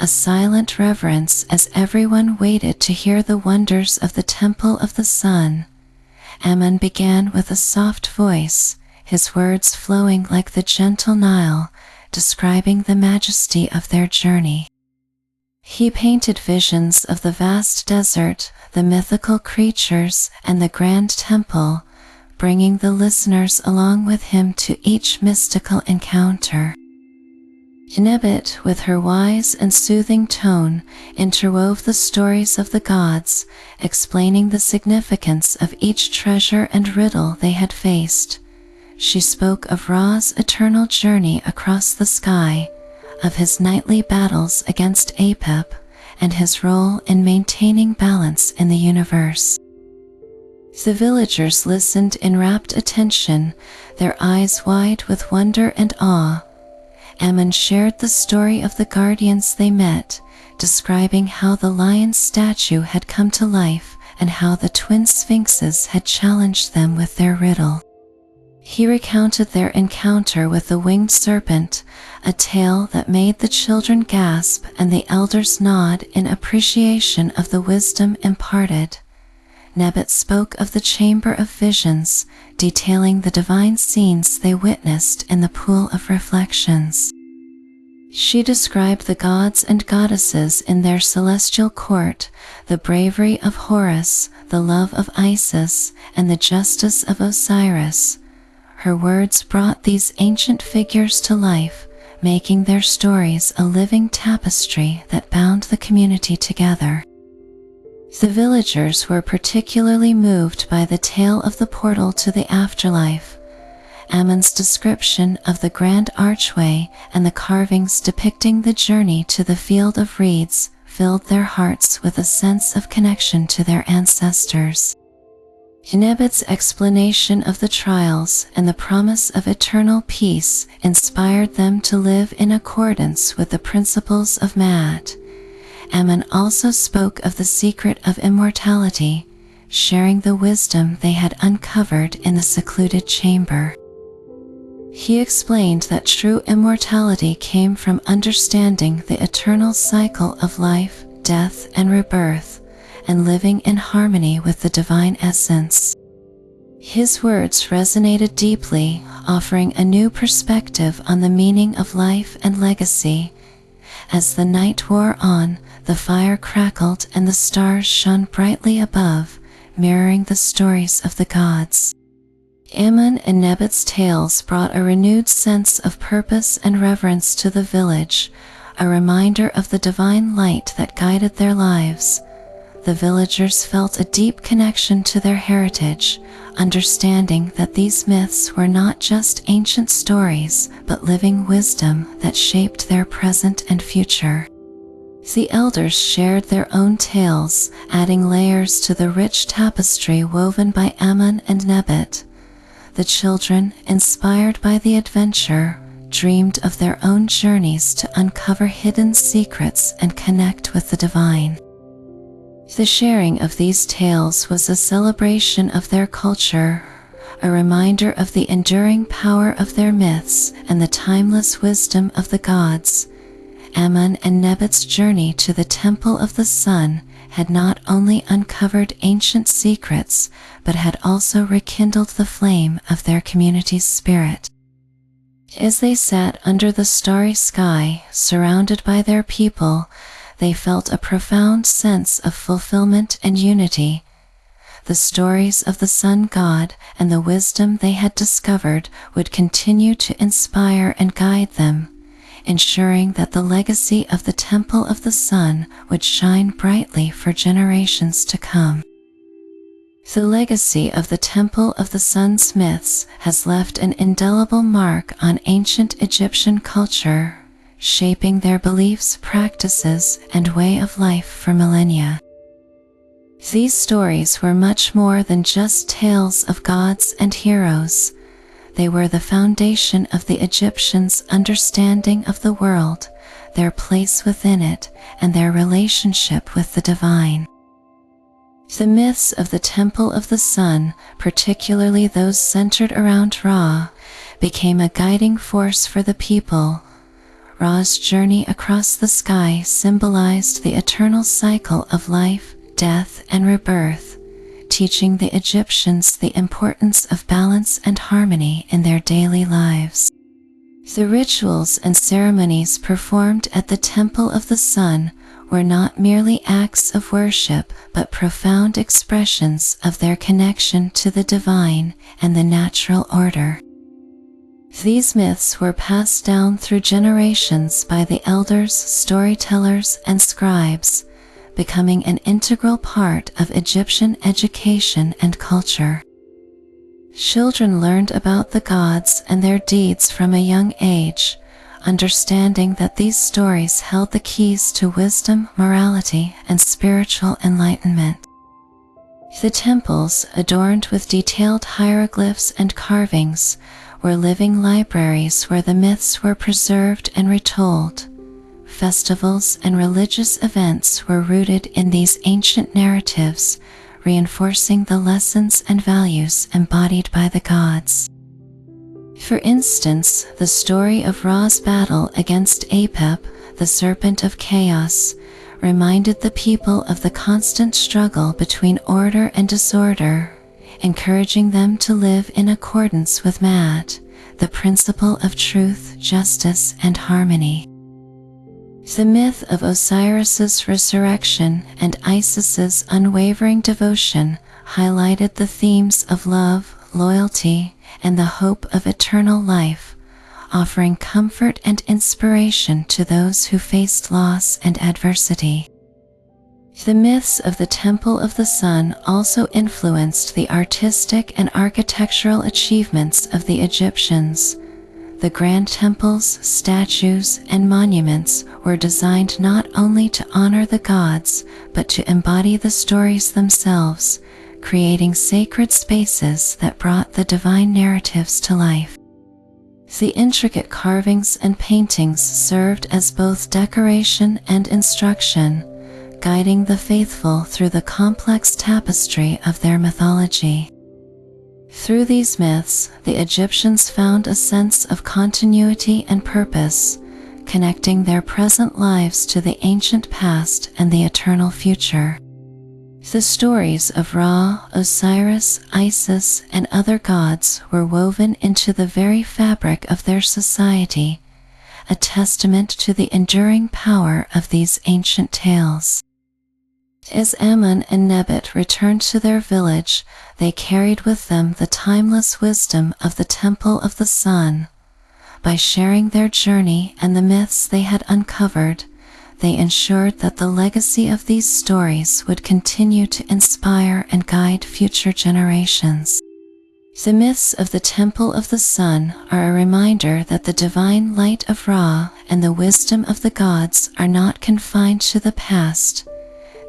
a silent reverence as everyone waited to hear the wonders of the Temple of the Sun. Ammon began with a soft voice, his words flowing like the gentle Nile, describing the majesty of their journey. He painted visions of the vast desert, the mythical creatures, and the grand temple, bringing the listeners along with him to each mystical encounter. Nebet, with her wise and soothing tone, interwove the stories of the gods, explaining the significance of each treasure and riddle they had faced. She spoke of Ra's eternal journey across the sky, of his nightly battles against Apep, and his role in maintaining balance in the universe. The villagers listened in rapt attention, their eyes wide with wonder and awe. Ammon shared the story of the guardians they met, describing how the lion's statue had come to life and how the twin sphinxes had challenged them with their riddle. He recounted their encounter with the winged serpent, a tale that made the children gasp and the elders nod in appreciation of the wisdom imparted. Nebet spoke of the Chamber of Visions, detailing the divine scenes they witnessed in the Pool of Reflections. She described the gods and goddesses in their celestial court, the bravery of Horus, the love of Isis, and the justice of Osiris. Her words brought these ancient figures to life, making their stories a living tapestry that bound the community together. The villagers were particularly moved by the tale of the portal to the afterlife. Ammon's description of the grand archway and the carvings depicting the journey to the field of reeds filled their hearts with a sense of connection to their ancestors. Nebet's explanation of the trials and the promise of eternal peace inspired them to live in accordance with the principles of Maat. Ammon also spoke of the secret of immortality, sharing the wisdom they had uncovered in the secluded chamber. He explained that true immortality came from understanding the eternal cycle of life, death, and rebirth, and living in harmony with the divine essence. His words resonated deeply, offering a new perspective on the meaning of life and legacy. As the night wore on, the fire crackled and the stars shone brightly above, mirroring the stories of the gods. Ammon and Nebet's tales brought a renewed sense of purpose and reverence to the village, a reminder of the divine light that guided their lives. The villagers felt a deep connection to their heritage, understanding that these myths were not just ancient stories, but living wisdom that shaped their present and future. The elders shared their own tales, adding layers to the rich tapestry woven by Ammon and Nebet. The children, inspired by the adventure, dreamed of their own journeys to uncover hidden secrets and connect with the divine. The sharing of these tales was a celebration of their culture, a reminder of the enduring power of their myths and the timeless wisdom of the gods. Ammon and Nebet's journey to the Temple of the Sun had not only uncovered ancient secrets, but had also rekindled the flame of their community's spirit. As they sat under the starry sky, surrounded by their people, they felt a profound sense of fulfillment and unity. The stories of the sun god and the wisdom they had discovered would continue to inspire and guide them, ensuring that the legacy of the Temple of the Sun would shine brightly for generations to come. The legacy of the Temple of the Sun's myths has left an indelible mark on ancient Egyptian culture, shaping their beliefs, practices, and way of life for millennia. These stories were much more than just tales of gods and heroes. They were the foundation of the Egyptians' understanding of the world, their place within it, and their relationship with the divine. The myths of the Temple of the Sun, particularly those centered around Ra, became a guiding force for the people. Ra's journey across the sky symbolized the eternal cycle of life, death, and rebirth, teaching the Egyptians the importance of balance and harmony in their daily lives. The rituals and ceremonies performed at the Temple of the Sun were not merely acts of worship, but profound expressions of their connection to the divine and the natural order. These myths were passed down through generations by the elders, storytellers, and scribes, becoming an integral part of Egyptian education and culture. Children learned about the gods and their deeds from a young age, understanding that these stories held the keys to wisdom, morality, and spiritual enlightenment. The temples, adorned with detailed hieroglyphs and carvings, were living libraries where the myths were preserved and retold. Festivals and religious events were rooted in these ancient narratives, reinforcing the lessons and values embodied by the gods. For instance, the story of Ra's battle against Apep, the serpent of chaos, reminded the people of the constant struggle between order and disorder, encouraging them to live in accordance with Ma'at, the principle of truth, justice, and harmony. The myth of Osiris's resurrection and Isis's unwavering devotion highlighted the themes of love, loyalty, and the hope of eternal life, offering comfort and inspiration to those who faced loss and adversity. The myths of the Temple of the Sun also influenced the artistic and architectural achievements of the Egyptians. The grand temples, statues, and monuments were designed not only to honor the gods, but to embody the stories themselves, creating sacred spaces that brought the divine narratives to life. The intricate carvings and paintings served as both decoration and instruction, guiding the faithful through the complex tapestry of their mythology. Through these myths, the Egyptians found a sense of continuity and purpose, connecting their present lives to the ancient past and the eternal future. The stories of Ra, Osiris, Isis, and other gods were woven into the very fabric of their society, a testament to the enduring power of these ancient tales. As Ammon and Nebet returned to their village, they carried with them the timeless wisdom of the Temple of the Sun. By sharing their journey and the myths they had uncovered, they ensured that the legacy of these stories would continue to inspire and guide future generations. The myths of the Temple of the Sun are a reminder that the divine light of Ra and the wisdom of the gods are not confined to the past.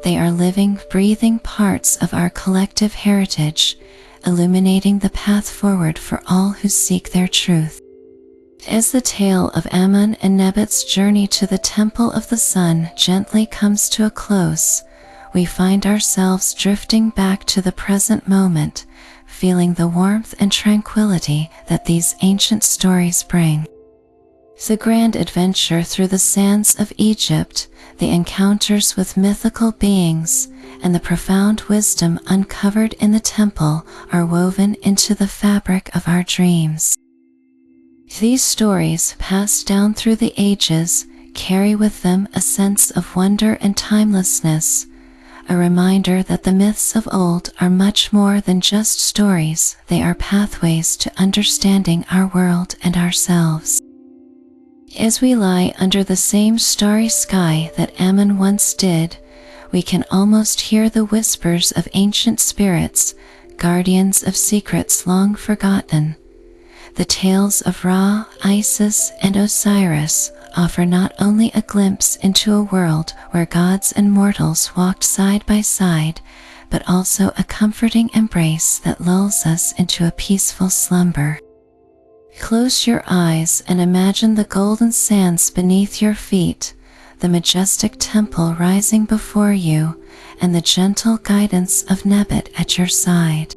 They are living, breathing parts of our collective heritage, illuminating the path forward for all who seek their truth. As the tale of Ammon and Nebet's journey to the Temple of the Sun gently comes to a close, we find ourselves drifting back to the present moment, feeling the warmth and tranquility that these ancient stories bring. The grand adventure through the sands of Egypt, the encounters with mythical beings, and the profound wisdom uncovered in the temple are woven into the fabric of our dreams. These stories, passed down through the ages, carry with them a sense of wonder and timelessness, a reminder that the myths of old are much more than just stories. They are pathways to understanding our world and ourselves. As we lie under the same starry sky that Ammon once did, we can almost hear the whispers of ancient spirits, guardians of secrets long forgotten. The tales of Ra, Isis, and Osiris offer not only a glimpse into a world where gods and mortals walked side by side, but also a comforting embrace that lulls us into a peaceful slumber. Close your eyes and imagine the golden sands beneath your feet, the majestic temple rising before you, and the gentle guidance of Nebet at your side.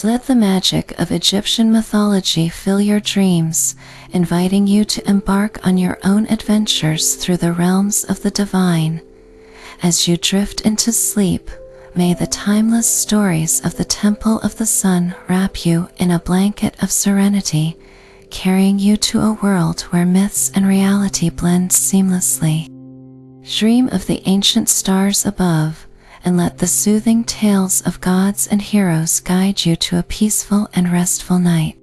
Let the magic of Egyptian mythology fill your dreams, inviting you to embark on your own adventures through the realms of the divine. As you drift into sleep, may the timeless stories of the Temple of the Sun wrap you in a blanket of serenity, carrying you to a world where myths and reality blend seamlessly. Dream of the ancient stars above, and let the soothing tales of gods and heroes guide you to a peaceful and restful night.